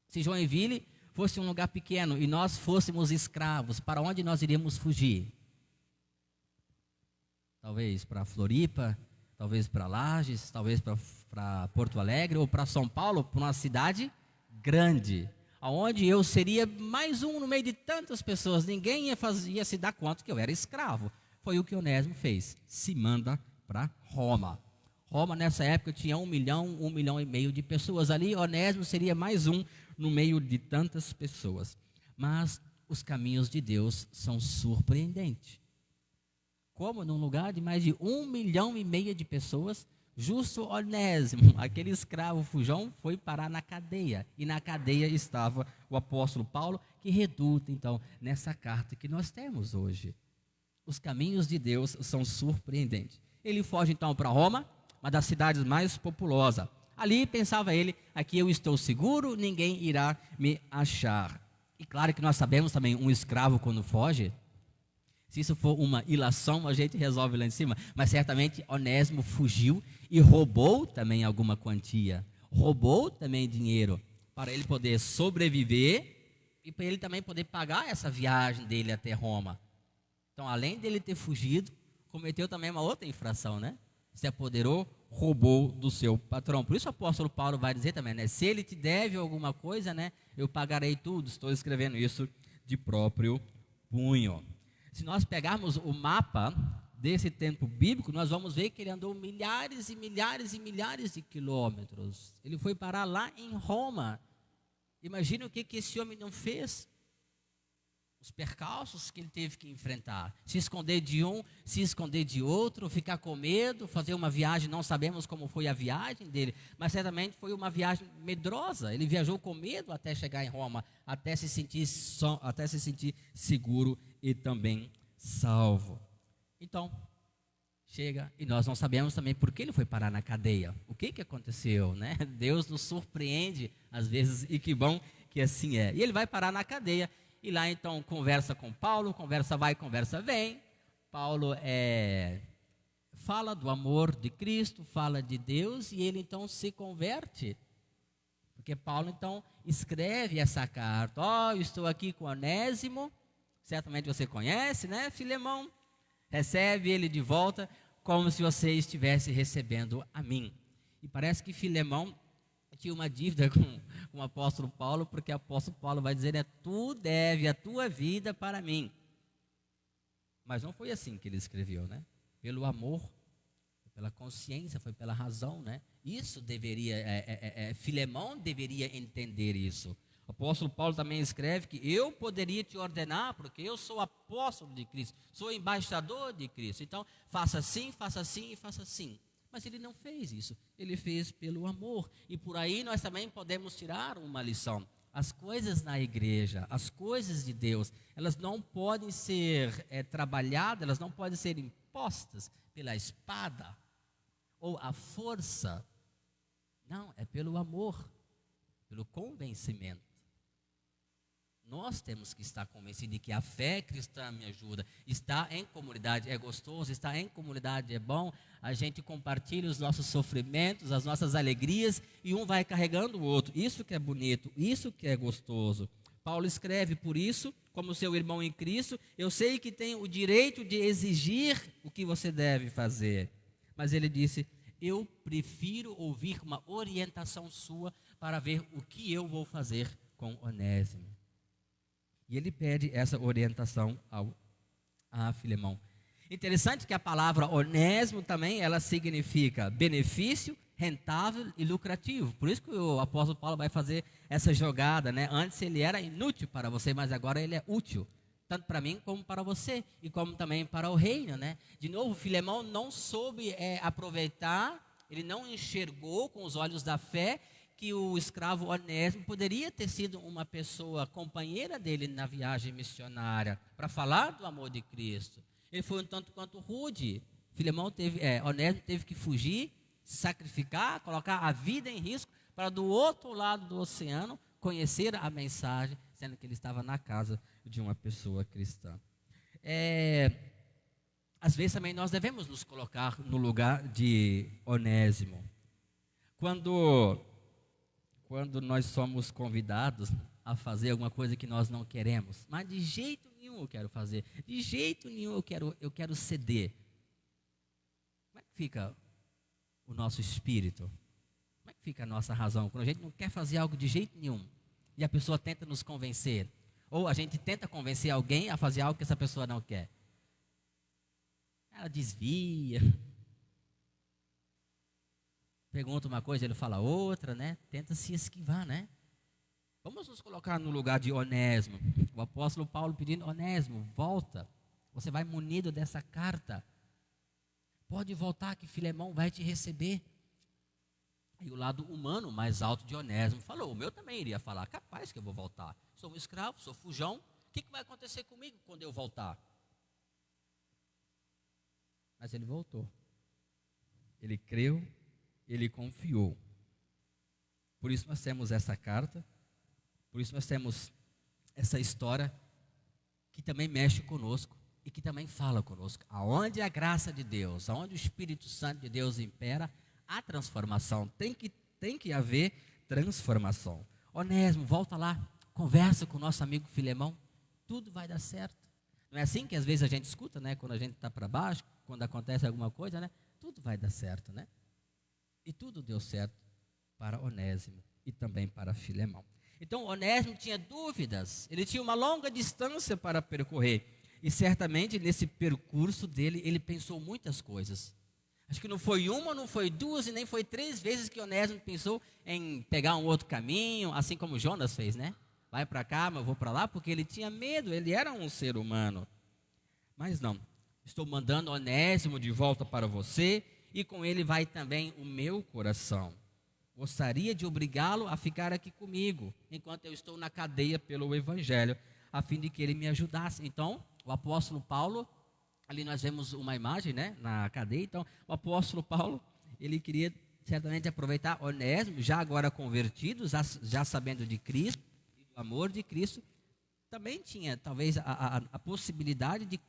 Se Joinville fosse um lugar pequeno e nós fôssemos escravos, para onde nós iríamos fugir? Talvez para Floripa, talvez para Lages, talvez para Porto Alegre ou para São Paulo, para uma cidade grande, aonde eu seria mais um no meio de tantas pessoas, ninguém ia se dar conta que eu era escravo. Foi o que Onésimo fez, se manda para Roma. Roma nessa época tinha 1 milhão e meio de pessoas ali, Onésimo seria mais um no meio de tantas pessoas. Mas os caminhos de Deus são surpreendentes. Como num lugar de mais de 1 milhão e meio de pessoas, justo Onésimo, aquele escravo fujão, foi parar na cadeia. E na cadeia estava o apóstolo Paulo, que reduta então nessa carta que nós temos hoje. Os caminhos de Deus são surpreendentes. Ele foge então para Roma, uma das cidades mais populosas. Ali pensava ele, aqui eu estou seguro, ninguém irá me achar. E claro que nós sabemos também, um escravo quando foge, se isso for uma ilação, a gente resolve lá em cima. Mas certamente Onésimo fugiu e roubou também alguma quantia. Roubou também dinheiro para ele poder sobreviver e para ele também poder pagar essa viagem dele até Roma. Então, além dele ter fugido, cometeu também uma outra infração, né? Se apoderou, roubou do seu patrão. Por isso o apóstolo Paulo vai dizer também, né? Se ele te deve alguma coisa, né? Eu pagarei tudo. Estou escrevendo isso de próprio punho. Se nós pegarmos o mapa desse tempo bíblico, nós vamos ver que ele andou milhares e milhares e milhares de quilômetros. Ele foi parar lá em Roma. Imagine o que esse homem não fez. Os percalços que ele teve que enfrentar. Se esconder de um, se esconder de outro, ficar com medo, fazer uma viagem, não sabemos como foi a viagem dele, mas certamente foi uma viagem medrosa. Ele viajou com medo até chegar em Roma, até se sentir seguro e também salvo. Então, chega e nós não sabemos também por que ele foi parar na cadeia. O que aconteceu, né? Deus nos surpreende às vezes e que bom que assim é. E ele vai parar na cadeia. E lá então conversa com Paulo, conversa vai, conversa vem. Paulo fala do amor de Cristo, fala de Deus e ele então se converte. Porque Paulo então escreve essa carta. Eu estou aqui com Onésimo, certamente você conhece, né, Filemão? Recebe ele de volta como se você estivesse recebendo a mim. E parece que Filemão tinha uma dívida com o apóstolo Paulo, porque o apóstolo Paulo vai dizer, tu deve a tua vida para mim. Mas não foi assim que ele escreveu, né? Pelo amor, pela consciência, foi pela razão, né? Isso deveria, Filemão deveria entender isso. O apóstolo Paulo também escreve que eu poderia te ordenar, porque eu sou apóstolo de Cristo, sou embaixador de Cristo. Então, faça assim e faça assim. Mas ele não fez isso, ele fez pelo amor. E por aí nós também podemos tirar uma lição. As coisas na igreja, as coisas de Deus, elas não podem ser trabalhadas, elas não podem ser impostas pela espada ou a força. Não, é pelo amor, pelo convencimento. Nós temos que estar convencidos de que a fé cristã me ajuda. Estar em comunidade é gostoso, estar em comunidade é bom. A gente compartilha os nossos sofrimentos, as nossas alegrias, e um vai carregando o outro. Isso que é bonito, isso que é gostoso. Paulo escreve, por isso, como seu irmão em Cristo, eu sei que tenho o direito de exigir o que você deve fazer. Mas ele disse, eu prefiro ouvir uma orientação sua para ver o que eu vou fazer com Onésimo. E ele pede essa orientação a Filemão. Interessante que a palavra onésimo também, ela significa benefício, rentável e lucrativo. Por isso que o apóstolo Paulo vai fazer essa jogada, né? Antes ele era inútil para você, mas agora ele é útil. Tanto para mim como para você e como também para o reino, né? De novo, Filemão não soube aproveitar, ele não enxergou com os olhos da fé que o escravo Onésimo poderia ter sido uma pessoa companheira dele na viagem missionária, para falar do amor de Cristo. Ele foi um tanto quanto rude. Onésimo teve que fugir, sacrificar, colocar a vida em risco, para do outro lado do oceano conhecer a mensagem, sendo que ele estava na casa de uma pessoa cristã. Às vezes também nós devemos nos colocar no lugar de Onésimo. Quando nós somos convidados a fazer alguma coisa que nós não queremos, mas de jeito nenhum eu quero fazer, de jeito nenhum eu quero ceder. Como é que fica o nosso espírito? Como é que fica a nossa razão? Quando a gente não quer fazer algo de jeito nenhum, e a pessoa tenta nos convencer. Ou a gente tenta convencer alguém a fazer algo que essa pessoa não quer. Ela desvia. Pergunta uma coisa, ele fala outra, né? Tenta se esquivar, né? Vamos nos colocar no lugar de Onésimo. O apóstolo Paulo pedindo: Onésimo, volta. Você vai munido dessa carta. Pode voltar que Filemão vai te receber. E o lado humano mais alto de Onésimo falou: o meu também iria falar: capaz que eu vou voltar. Sou um escravo, sou fujão. O que vai acontecer comigo quando eu voltar? Mas ele voltou. Ele creu, ele confiou. Por isso nós temos essa carta. Por isso nós temos essa história que também mexe conosco e que também fala conosco. Aonde a graça de Deus, aonde o Espírito Santo de Deus impera, há transformação. Tem que haver transformação. Onésimo, volta lá, conversa com o nosso amigo Filemão, tudo vai dar certo. Não é assim que às vezes a gente escuta, né? Quando a gente está para baixo, quando acontece alguma coisa, né? Tudo vai dar certo, né? E tudo deu certo para Onésimo e também para Filemão. Então, Onésimo tinha dúvidas, ele tinha uma longa distância para percorrer. E certamente nesse percurso dele, ele pensou muitas coisas. Acho que não foi uma, não foi duas e nem foi 3 vezes que Onésimo pensou em pegar um outro caminho, assim como Jonas fez, né? Vai para cá, mas eu vou para lá, porque ele tinha medo, ele era um ser humano. Mas não, estou mandando Onésimo de volta para você e com ele vai também o meu coração. Gostaria de obrigá-lo a ficar aqui comigo, enquanto eu estou na cadeia pelo Evangelho, a fim de que ele me ajudasse. Então, o apóstolo Paulo, ali nós vemos uma imagem, né, na cadeia. Então, o apóstolo Paulo, ele queria certamente aproveitar Onésimo, já agora convertido, já sabendo de Cristo, do amor de Cristo, também tinha talvez a possibilidade de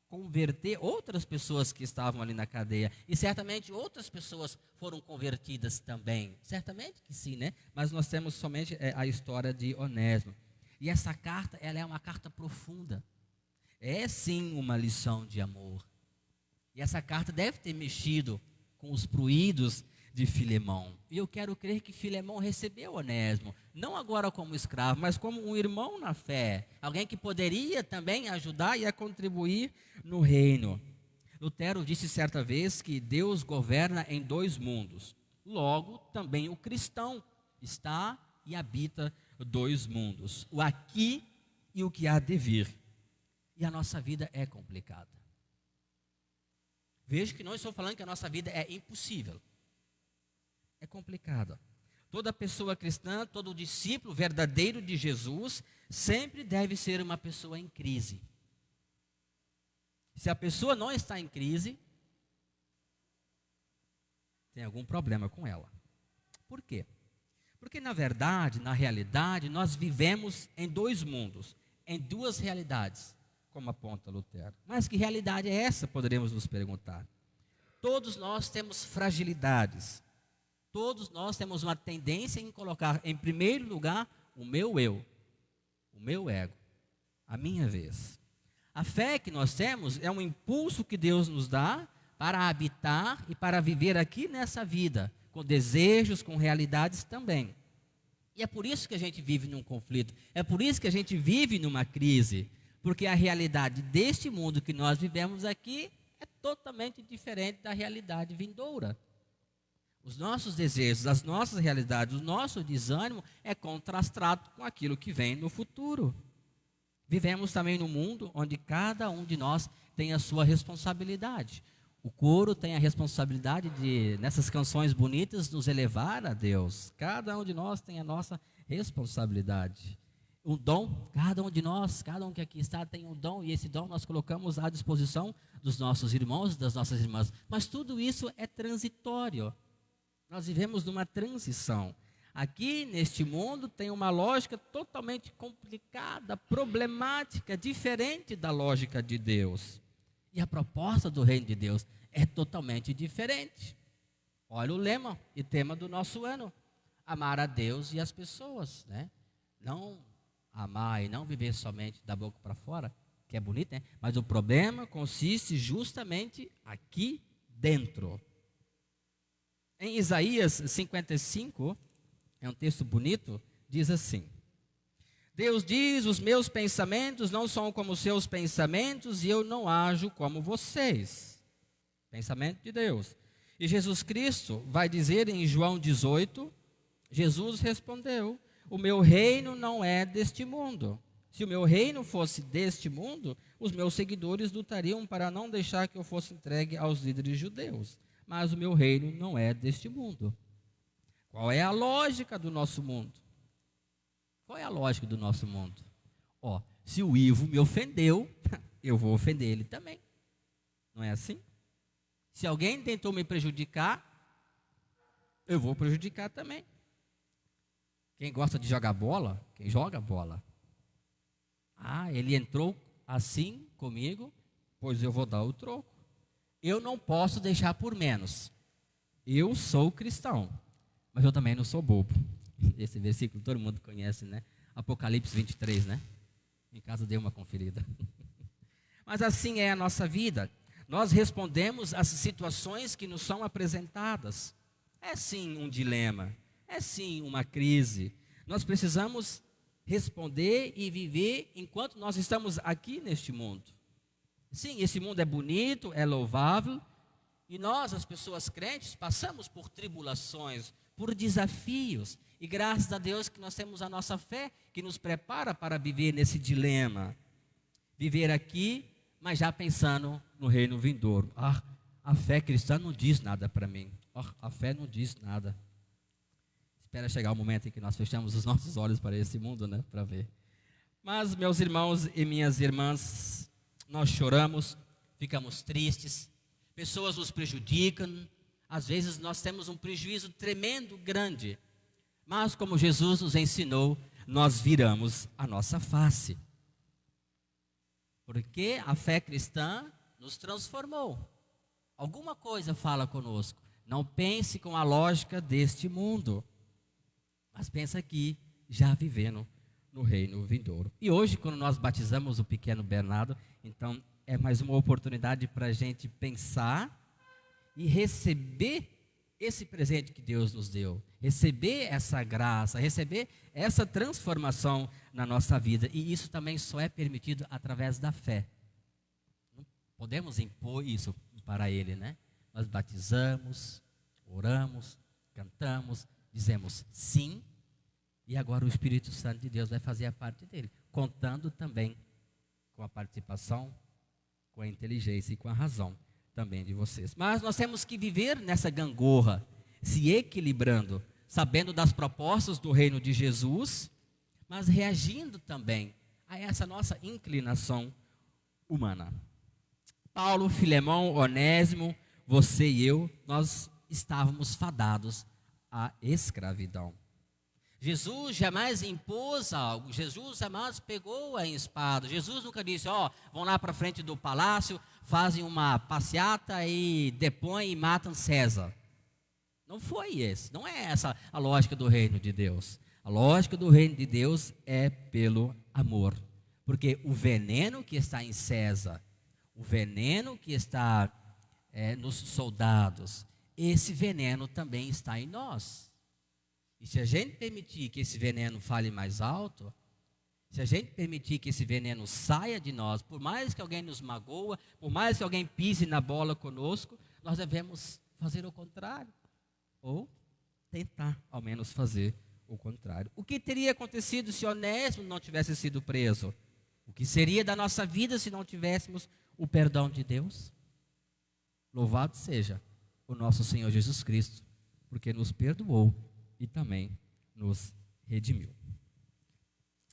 converter outras pessoas que estavam ali na cadeia. E certamente outras pessoas foram convertidas também. Certamente que sim, né? Mas nós temos somente a história de Onésimo. E essa carta, ela é uma carta profunda. É sim uma lição de amor. E essa carta deve ter mexido com os pruídos de Filemão. E eu quero crer que Filemão recebeu Onésimo, não agora como escravo, mas como um irmão na fé, alguém que poderia também ajudar e a contribuir no reino. Lutero disse certa vez que Deus governa em 2 mundos. Logo, também o cristão está e habita 2 mundos, o aqui e o que há de vir. E a nossa vida é complicada. Veja que não estou falando que a nossa vida é impossível. É complicada. Toda pessoa cristã, todo discípulo verdadeiro de Jesus, sempre deve ser uma pessoa em crise. Se a pessoa não está em crise, tem algum problema com ela. Por quê? Porque na verdade, na realidade, nós vivemos em 2 mundos, em 2 realidades, como aponta Lutero. Mas que realidade é essa, poderemos nos perguntar. Todos nós temos fragilidades. Todos nós temos uma tendência em colocar em primeiro lugar o meu eu, o meu ego, a minha vez. A fé que nós temos é um impulso que Deus nos dá para habitar e para viver aqui nessa vida, com desejos, com realidades também. E é por isso que a gente vive num conflito, é por isso que a gente vive numa crise, porque a realidade deste mundo que nós vivemos aqui é totalmente diferente da realidade vindoura. Os nossos desejos, as nossas realidades, o nosso desânimo é contrastado com aquilo que vem no futuro. Vivemos também num mundo onde cada um de nós tem a sua responsabilidade. O coro tem a responsabilidade de, nessas canções bonitas, nos elevar a Deus. Cada um de nós tem a nossa responsabilidade. Um dom, cada um de nós, cada um que aqui está tem um dom, e esse dom nós colocamos à disposição dos nossos irmãos e das nossas irmãs. Mas tudo isso é transitório. Nós vivemos numa transição. Aqui, neste mundo, tem uma lógica totalmente complicada, problemática, diferente da lógica de Deus. E a proposta do reino de Deus é totalmente diferente. Olha o lema e tema do nosso ano: amar a Deus e as pessoas, né? Não amar e não viver somente da boca para fora, que é bonito, né? Mas o problema consiste justamente aqui dentro. Em Isaías 55, é um texto bonito, diz assim: Deus diz: os meus pensamentos não são como os seus pensamentos e eu não ajo como vocês. Pensamento de Deus. E Jesus Cristo vai dizer em João 18, Jesus respondeu: o meu reino não é deste mundo. Se o meu reino fosse deste mundo, os meus seguidores lutariam para não deixar que eu fosse entregue aos líderes judeus. Mas o meu reino não é deste mundo. Qual é a lógica do nosso mundo? Qual é a lógica do nosso mundo? Se o Ivo me ofendeu, eu vou ofender ele também. Não é assim? Se alguém tentou me prejudicar, eu vou prejudicar também. Quem gosta de jogar bola, quem joga bola. Ele entrou assim comigo, pois eu vou dar o troco. Eu não posso deixar por menos. Eu sou cristão, mas eu também não sou bobo. Esse versículo todo mundo conhece, né? Apocalipse 23, né? Em casa dê uma conferida. Mas assim é a nossa vida. Nós respondemos às situações que nos são apresentadas. É sim um dilema, é sim uma crise. Nós precisamos responder e viver enquanto nós estamos aqui neste mundo. Sim, esse mundo é bonito, é louvável, e nós, as pessoas crentes, passamos por tribulações, por desafios, e graças a Deus que nós temos a nossa fé, que nos prepara para viver nesse dilema. Viver aqui, mas já pensando no reino vindouro. A fé cristã não diz nada para mim. A fé não diz nada. Espera chegar o momento em que nós fechamos os nossos olhos para esse mundo, né? Para ver. Mas, meus irmãos e minhas irmãs, nós choramos, ficamos tristes, pessoas nos prejudicam, às vezes nós temos um prejuízo tremendo, grande. Mas, como Jesus nos ensinou, nós viramos a nossa face. Porque a fé cristã nos transformou. Alguma coisa fala conosco. Não pense com a lógica deste mundo, mas pensa aqui, já vivendo no reino vindouro. E hoje, quando nós batizamos o pequeno Bernardo, então é mais uma oportunidade para a gente pensar e receber esse presente que Deus nos deu, receber essa graça, receber essa transformação na nossa vida. E isso também só é permitido através da fé. Não podemos impor isso para Ele, né? Nós batizamos, oramos, cantamos, dizemos sim, e agora o Espírito Santo de Deus vai fazer a parte dele, contando também com a participação, com a inteligência e com a razão também de vocês. Mas nós temos que viver nessa gangorra, se equilibrando, sabendo das propostas do reino de Jesus, mas reagindo também a essa nossa inclinação humana. Paulo, Filemão, Onésimo, você e eu, nós estávamos fadados à escravidão. Jesus jamais impôs algo, Jesus jamais pegou a espada, Jesus nunca disse, vão lá para frente do palácio, fazem uma passeata e depõem e matam César. Não foi esse, não é essa a lógica do reino de Deus. A lógica do reino de Deus é pelo amor, porque o veneno que está em César, o veneno que está nos soldados, esse veneno também está em nós. E se a gente permitir que esse veneno fale mais alto, se a gente permitir que esse veneno saia de nós, por mais que alguém nos magoa, por mais que alguém pise na bola conosco, nós devemos fazer o contrário. Ou tentar, ao menos, fazer o contrário. O que teria acontecido se Onésimo não tivesse sido preso? O que seria da nossa vida se não tivéssemos o perdão de Deus? Louvado seja o nosso Senhor Jesus Cristo, porque nos perdoou e também nos redimiu.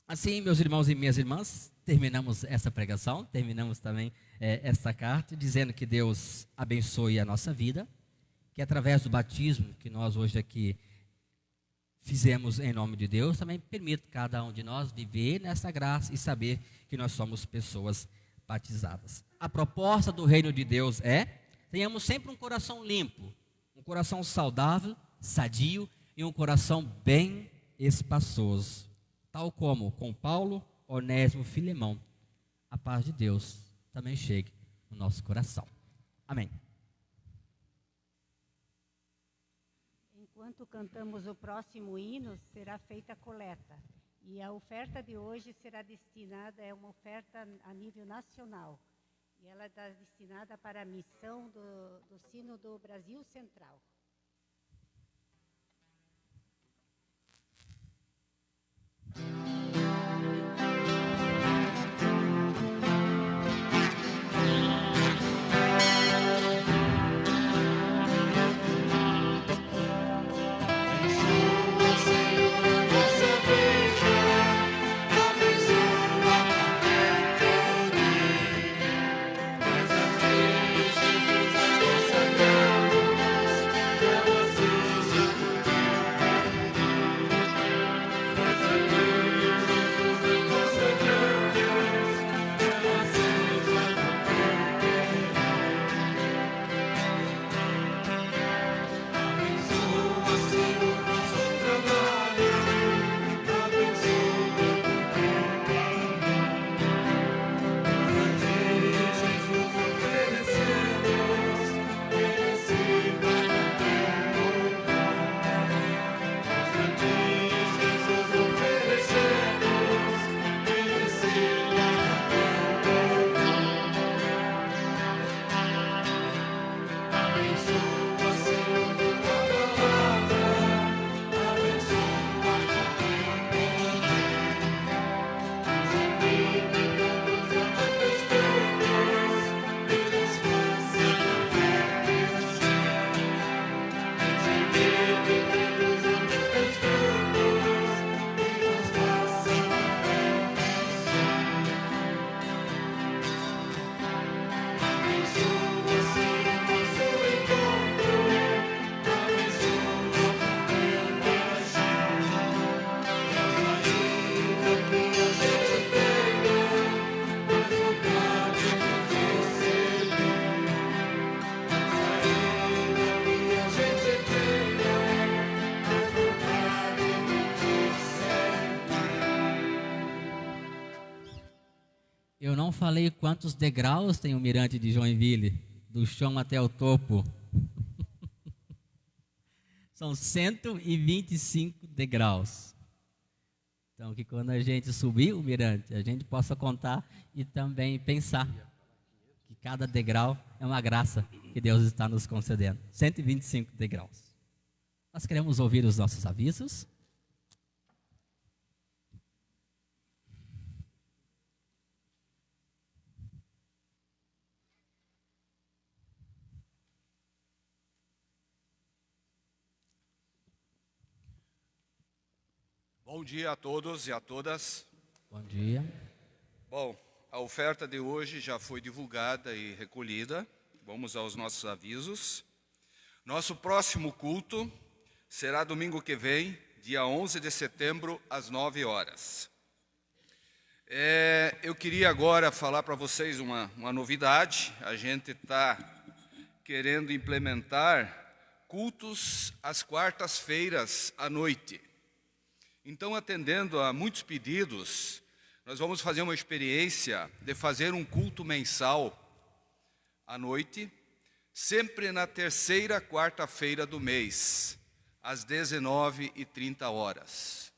Assim, meus irmãos e minhas irmãs, terminamos essa pregação, terminamos também esta carta, dizendo que Deus abençoe a nossa vida, que através do batismo que nós hoje aqui fizemos em nome de Deus, também permita cada um de nós viver nessa graça e saber que nós somos pessoas batizadas. A proposta do reino de Deus tenhamos sempre um coração limpo, um coração saudável, sadio, e um coração bem espaçoso, tal como com Paulo, Onésimo, Filemão. A paz de Deus também chegue no nosso coração. Amém. Enquanto cantamos o próximo hino, será feita a coleta. E a oferta de hoje será destinada, é uma oferta a nível nacional. E ela está destinada para a missão do Sino do Brasil Central. Eu não falei quantos degraus tem o mirante de Joinville, do chão até o topo. São 125 degraus. Então, que quando a gente subir o mirante, a gente possa contar e também pensar que cada degrau é uma graça que Deus está nos concedendo. 125 degraus. Nós queremos ouvir os nossos avisos. Bom dia a todos e a todas. Bom dia. Bom, a oferta de hoje já foi divulgada e recolhida. Vamos aos nossos avisos. Nosso próximo culto será domingo que vem, dia 11 de setembro, às 9 horas. Eu queria agora falar para vocês uma novidade. A gente está querendo implementar cultos às quartas-feiras à noite. Então, atendendo a muitos pedidos, nós vamos fazer uma experiência de fazer um culto mensal à noite, sempre na terceira quarta-feira do mês, às 19h30.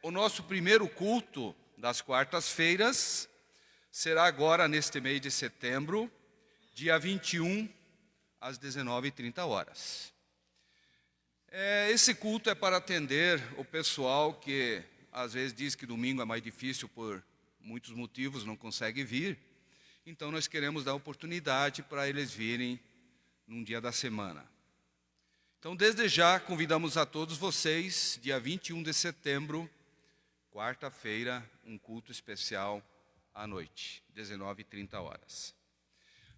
O nosso primeiro culto das quartas-feiras será agora, neste mês de setembro, dia 21, às 19h30. Esse culto é para atender o pessoal que às vezes diz que domingo é mais difícil por muitos motivos, não consegue vir. Então nós queremos dar oportunidade para eles virem num dia da semana. Então desde já convidamos a todos vocês, dia 21 de setembro, quarta-feira, um culto especial à noite, 19h30.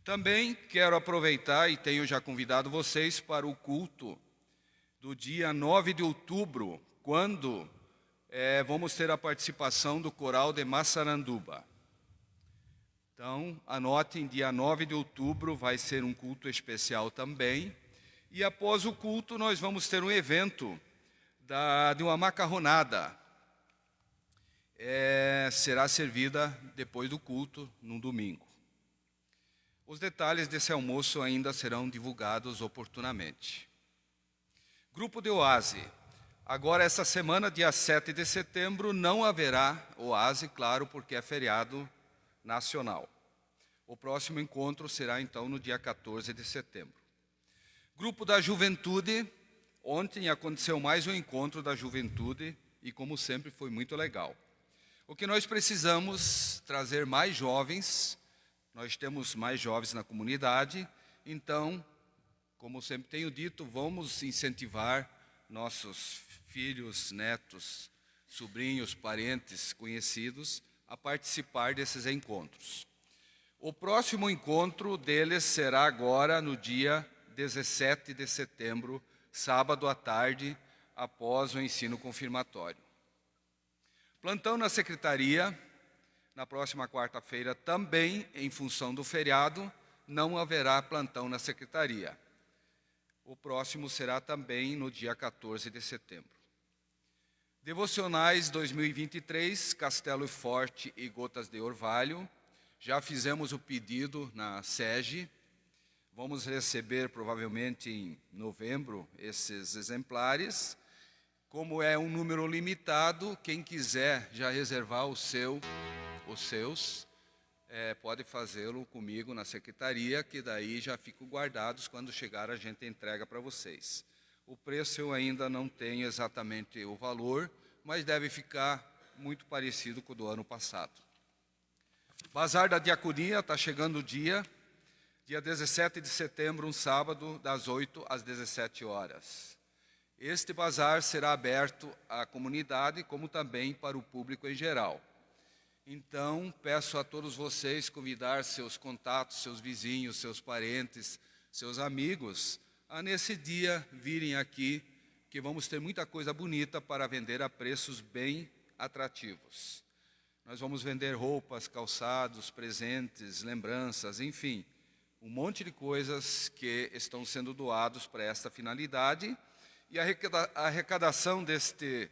Também quero aproveitar e tenho já convidado vocês para o culto do dia 9 de outubro, quando vamos ter a participação do coral de Massaranduba. Então, anotem, dia 9 de outubro vai ser um culto especial também. E após o culto, nós vamos ter um evento de uma macarronada. Será servida depois do culto, no domingo. Os detalhes desse almoço ainda serão divulgados oportunamente. Grupo de Oase. Agora, essa semana, dia 7 de setembro, não haverá oase, claro, porque é feriado nacional. O próximo encontro será, então, no dia 14 de setembro. Grupo da Juventude. Ontem aconteceu mais um encontro da Juventude e, como sempre, foi muito legal. O que nós precisamos trazer mais jovens, nós temos mais jovens na comunidade, então, como sempre tenho dito, vamos incentivar nossos filhos, netos, sobrinhos, parentes, conhecidos a participar desses encontros. O próximo encontro deles será agora no dia 17 de setembro, sábado à tarde, após o ensino confirmatório. Plantão na secretaria, na próxima quarta-feira, também em função do feriado, não haverá plantão na secretaria. O próximo será também no dia 14 de setembro. Devocionais 2023, Castelo Forte e Gotas de Orvalho. Já fizemos o pedido na SEGE. Vamos receber provavelmente em novembro esses exemplares. Como é um número limitado, quem quiser já reservar os seus, pode fazê-lo comigo na secretaria, que daí já ficam guardados, quando chegar a gente entrega para vocês. O preço eu ainda não tenho exatamente o valor, mas deve ficar muito parecido com o do ano passado. Bazar da Diaconia, está chegando o dia 17 de setembro, um sábado, das 8 às 17 horas. Este bazar será aberto à comunidade, como também para o público em geral. Então, peço a todos vocês convidar seus contatos, seus vizinhos, seus parentes, seus amigos, a nesse dia virem aqui, que vamos ter muita coisa bonita para vender a preços bem atrativos. Nós vamos vender roupas, calçados, presentes, lembranças, enfim, um monte de coisas que estão sendo doados para esta finalidade. E a arrecadação desse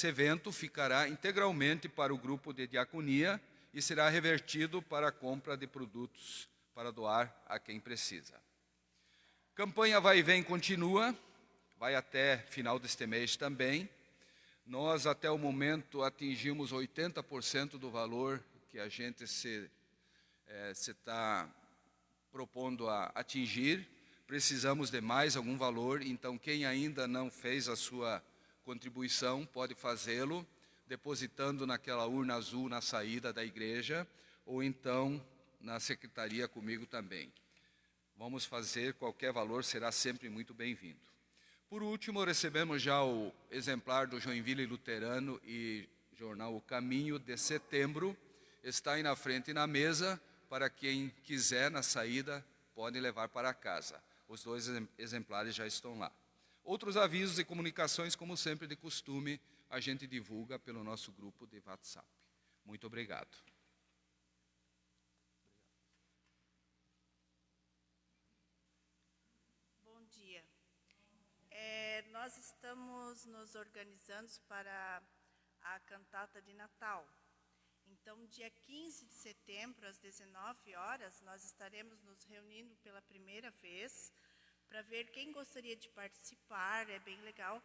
evento ficará integralmente para o grupo de diaconia e será revertido para a compra de produtos para doar a quem precisa. Campanha Vai e Vem continua, vai até final deste mês também. Nós, até o momento, atingimos 80% do valor que a gente se está propondo a atingir. Precisamos de mais algum valor, então quem ainda não fez a sua contribuição pode fazê-lo, depositando naquela urna azul na saída da igreja, ou então na secretaria comigo também. Vamos fazer, qualquer valor será sempre muito bem-vindo. Por último, recebemos já o exemplar do Joinville Luterano e jornal O Caminho de setembro. Está aí na frente e na mesa, para quem quiser, na saída, pode levar para casa. Os 2 exemplares já estão lá. Outros avisos e comunicações, como sempre de costume, a gente divulga pelo nosso grupo de WhatsApp. Muito obrigado. Bom dia. Nós estamos nos organizando para a cantata de Natal. Então, dia 15 de setembro, às 19 horas, nós estaremos nos reunindo pela primeira vez para ver quem gostaria de participar. É bem legal.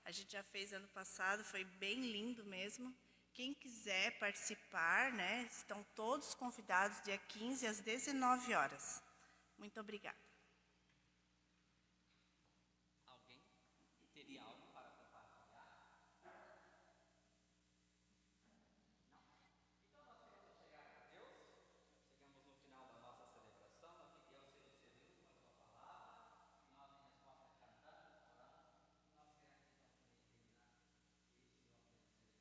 A gente já fez ano passado, foi bem lindo mesmo. Quem quiser participar, né, estão todos convidados dia 15 às 19 horas. Muito obrigada. Alguém teria algo para compartilhar? Não? Então nós queremos chegar a Deus. Chegamos no final da nossa celebração. Nós queríamos ser recebidos com a sua palavra. E nós, em resposta, cantamos, oramos. E nós queremos então também terminar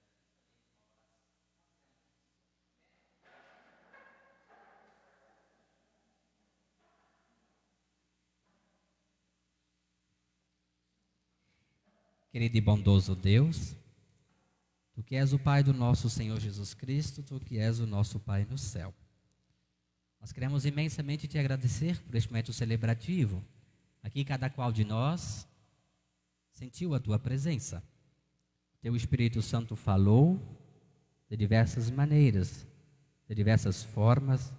este momento celebrativo também com uma oração. Querido e bondoso Deus, Tu que és o Pai do nosso Senhor Jesus Cristo, Tu que és o nosso Pai no céu. Nós queremos imensamente Te agradecer por este momento celebrativo. Aqui cada qual de nós sentiu a Tua presença. Teu Espírito Santo falou de diversas maneiras, de diversas formas,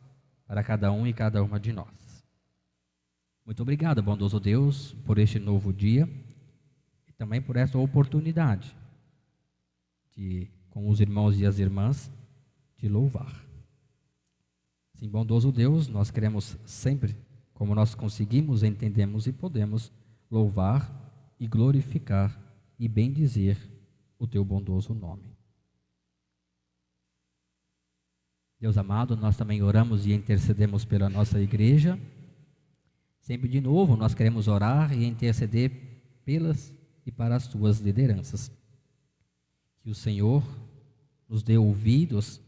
para cada um e cada uma de nós. Muito obrigado, bondoso Deus, por este novo dia. também por essa oportunidade de, com os irmãos e as irmãs, de louvar. Sim, bondoso Deus, nós queremos sempre, como nós conseguimos, entendemos e podemos, louvar e glorificar e bendizer o teu bondoso nome. Deus amado, nós também oramos e intercedemos pela nossa igreja. Sempre de novo nós queremos orar e interceder pelas e para as tuas lideranças. Que o Senhor nos dê ouvidos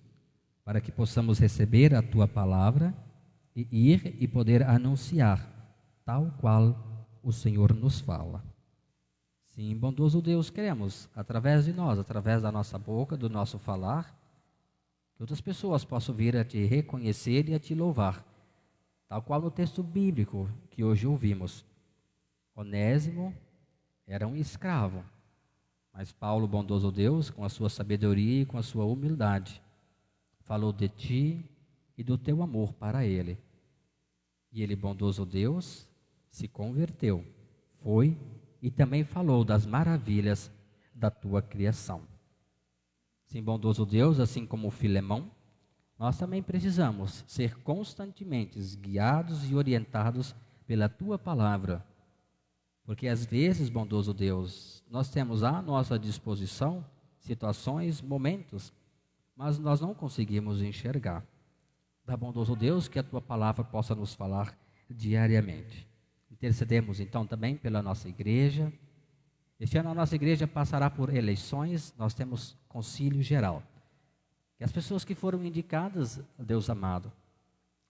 para que possamos receber a tua palavra e ir e poder anunciar tal qual o Senhor nos fala. Sim, bondoso Deus, queremos, através de nós, através da nossa boca, do nosso falar, que outras pessoas possam vir a te reconhecer e a te louvar, tal qual no texto bíblico que hoje ouvimos. Onésimo era um escravo, mas Paulo, bondoso Deus, com a sua sabedoria e com a sua humildade, falou de ti e do teu amor para ele. E ele, bondoso Deus, se converteu, foi e também falou das maravilhas da tua criação. Sim, bondoso Deus, assim como Filemão, nós também precisamos ser constantemente guiados e orientados pela tua palavra. Porque às vezes, bondoso Deus, nós temos à nossa disposição situações, momentos, mas nós não conseguimos enxergar. Dá, bondoso Deus, que a tua palavra possa nos falar diariamente. Intercedemos então também pela nossa igreja. Este ano a nossa igreja passará por eleições, nós temos concílio geral. Que as pessoas que foram indicadas, Deus amado,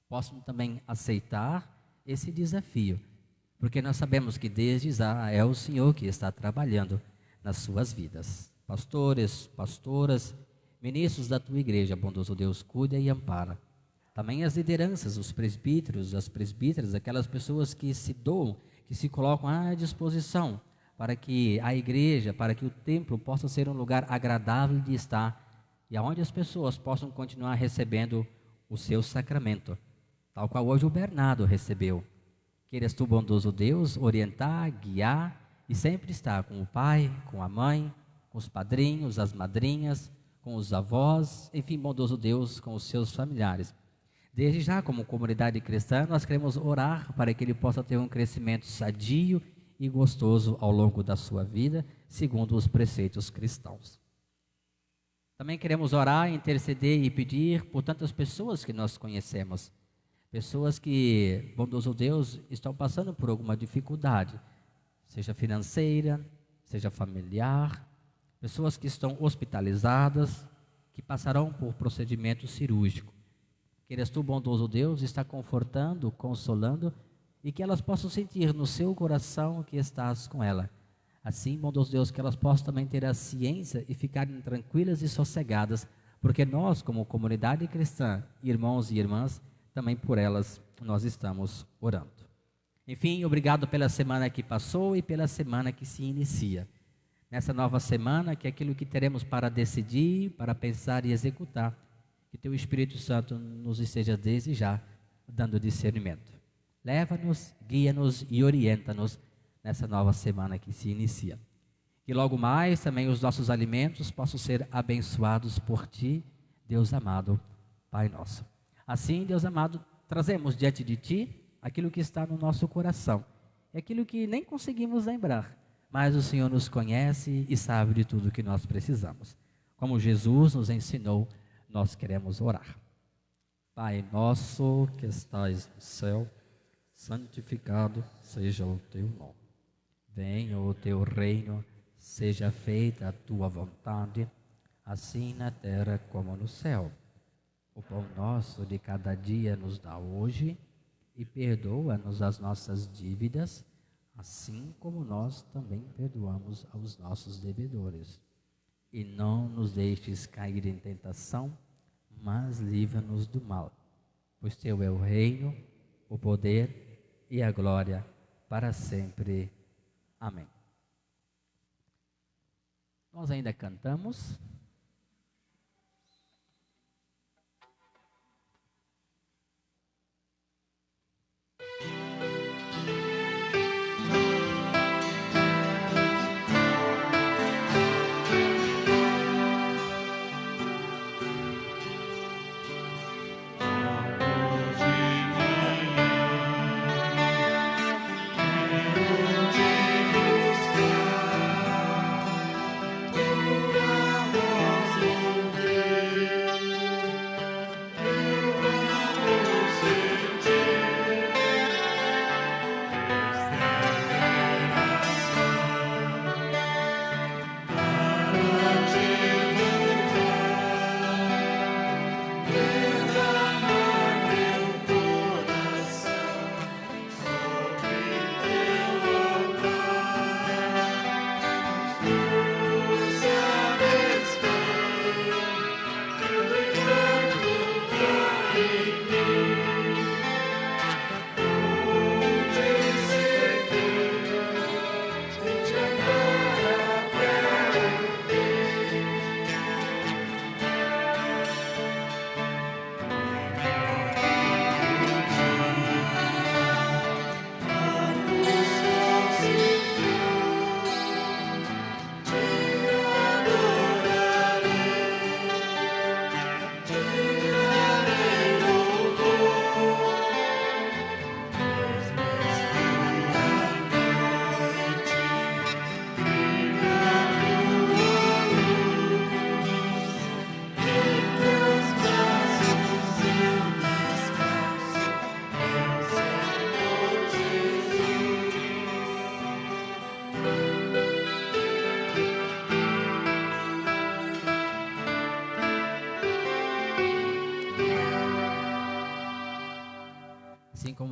possam também aceitar esse desafio, porque nós sabemos que desde já é o Senhor que está trabalhando nas suas vidas. Pastores, pastoras, ministros da tua igreja, bondoso Deus, cuida e ampara. Também as lideranças, os presbíteros, as presbíteras, aquelas pessoas que se doam, que se colocam à disposição para que a igreja, para que o templo possa ser um lugar agradável de estar e aonde as pessoas possam continuar recebendo o seu sacramento, tal qual hoje o Bernardo recebeu. Queiras tu, bondoso Deus, orientar, guiar e sempre estar com o pai, com a mãe, com os padrinhos, as madrinhas, com os avós, enfim, bondoso Deus, com os seus familiares. Desde já, como comunidade cristã, nós queremos orar para que ele possa ter um crescimento sadio e gostoso ao longo da sua vida, segundo os preceitos cristãos. Também queremos orar, interceder e pedir por tantas pessoas que nós conhecemos, pessoas que, bondoso Deus, estão passando por alguma dificuldade, seja financeira, seja familiar, pessoas que estão hospitalizadas, que passarão por procedimento cirúrgico. Queiras tu, bondoso Deus, estar confortando, consolando, e que elas possam sentir no seu coração que estás com ela. Assim, bondoso Deus, que elas possam também ter a ciência e ficarem tranquilas e sossegadas, porque nós, como comunidade cristã, irmãos e irmãs, também por elas nós estamos orando. Enfim, obrigado pela semana que passou e pela semana que se inicia. Nessa nova semana, que é aquilo que teremos para decidir, para pensar e executar, que teu Espírito Santo nos esteja desde já dando discernimento. Leva-nos, guia-nos e orienta-nos nessa nova semana que se inicia. Que logo mais também os nossos alimentos possam ser abençoados por ti, Deus amado, Pai nosso. Assim, Deus amado, trazemos diante de ti aquilo que está no nosso coração. É aquilo que nem conseguimos lembrar, mas o Senhor nos conhece e sabe de tudo que nós precisamos. Como Jesus nos ensinou, nós queremos orar. Pai nosso que estais no céu, santificado seja o teu nome. Venha o teu reino, seja feita a tua vontade, assim na terra como no céu. O pão nosso de cada dia nos dá hoje e perdoa-nos as nossas dívidas, assim como nós também perdoamos aos nossos devedores. E não nos deixes cair em tentação, mas livra-nos do mal. Pois teu é o reino, o poder e a glória para sempre. Amém. Nós ainda cantamos.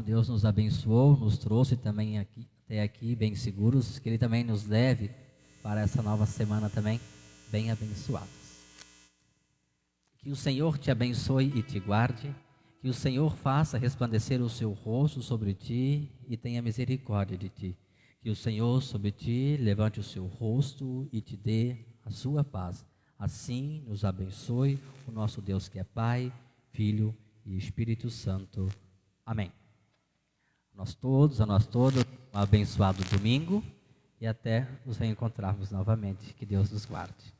Deus nos abençoou, nos trouxe também até aqui bem seguros, que Ele também nos leve para essa nova semana também bem abençoados. Que o Senhor te abençoe e te guarde, que o Senhor faça resplandecer o seu rosto sobre ti e tenha misericórdia de ti. Que o Senhor sobre ti levante o seu rosto e te dê a sua paz. Assim nos abençoe o nosso Deus que é Pai, Filho e Espírito Santo. Amém. A nós todos, um abençoado domingo e até nos reencontrarmos novamente. Que Deus nos guarde.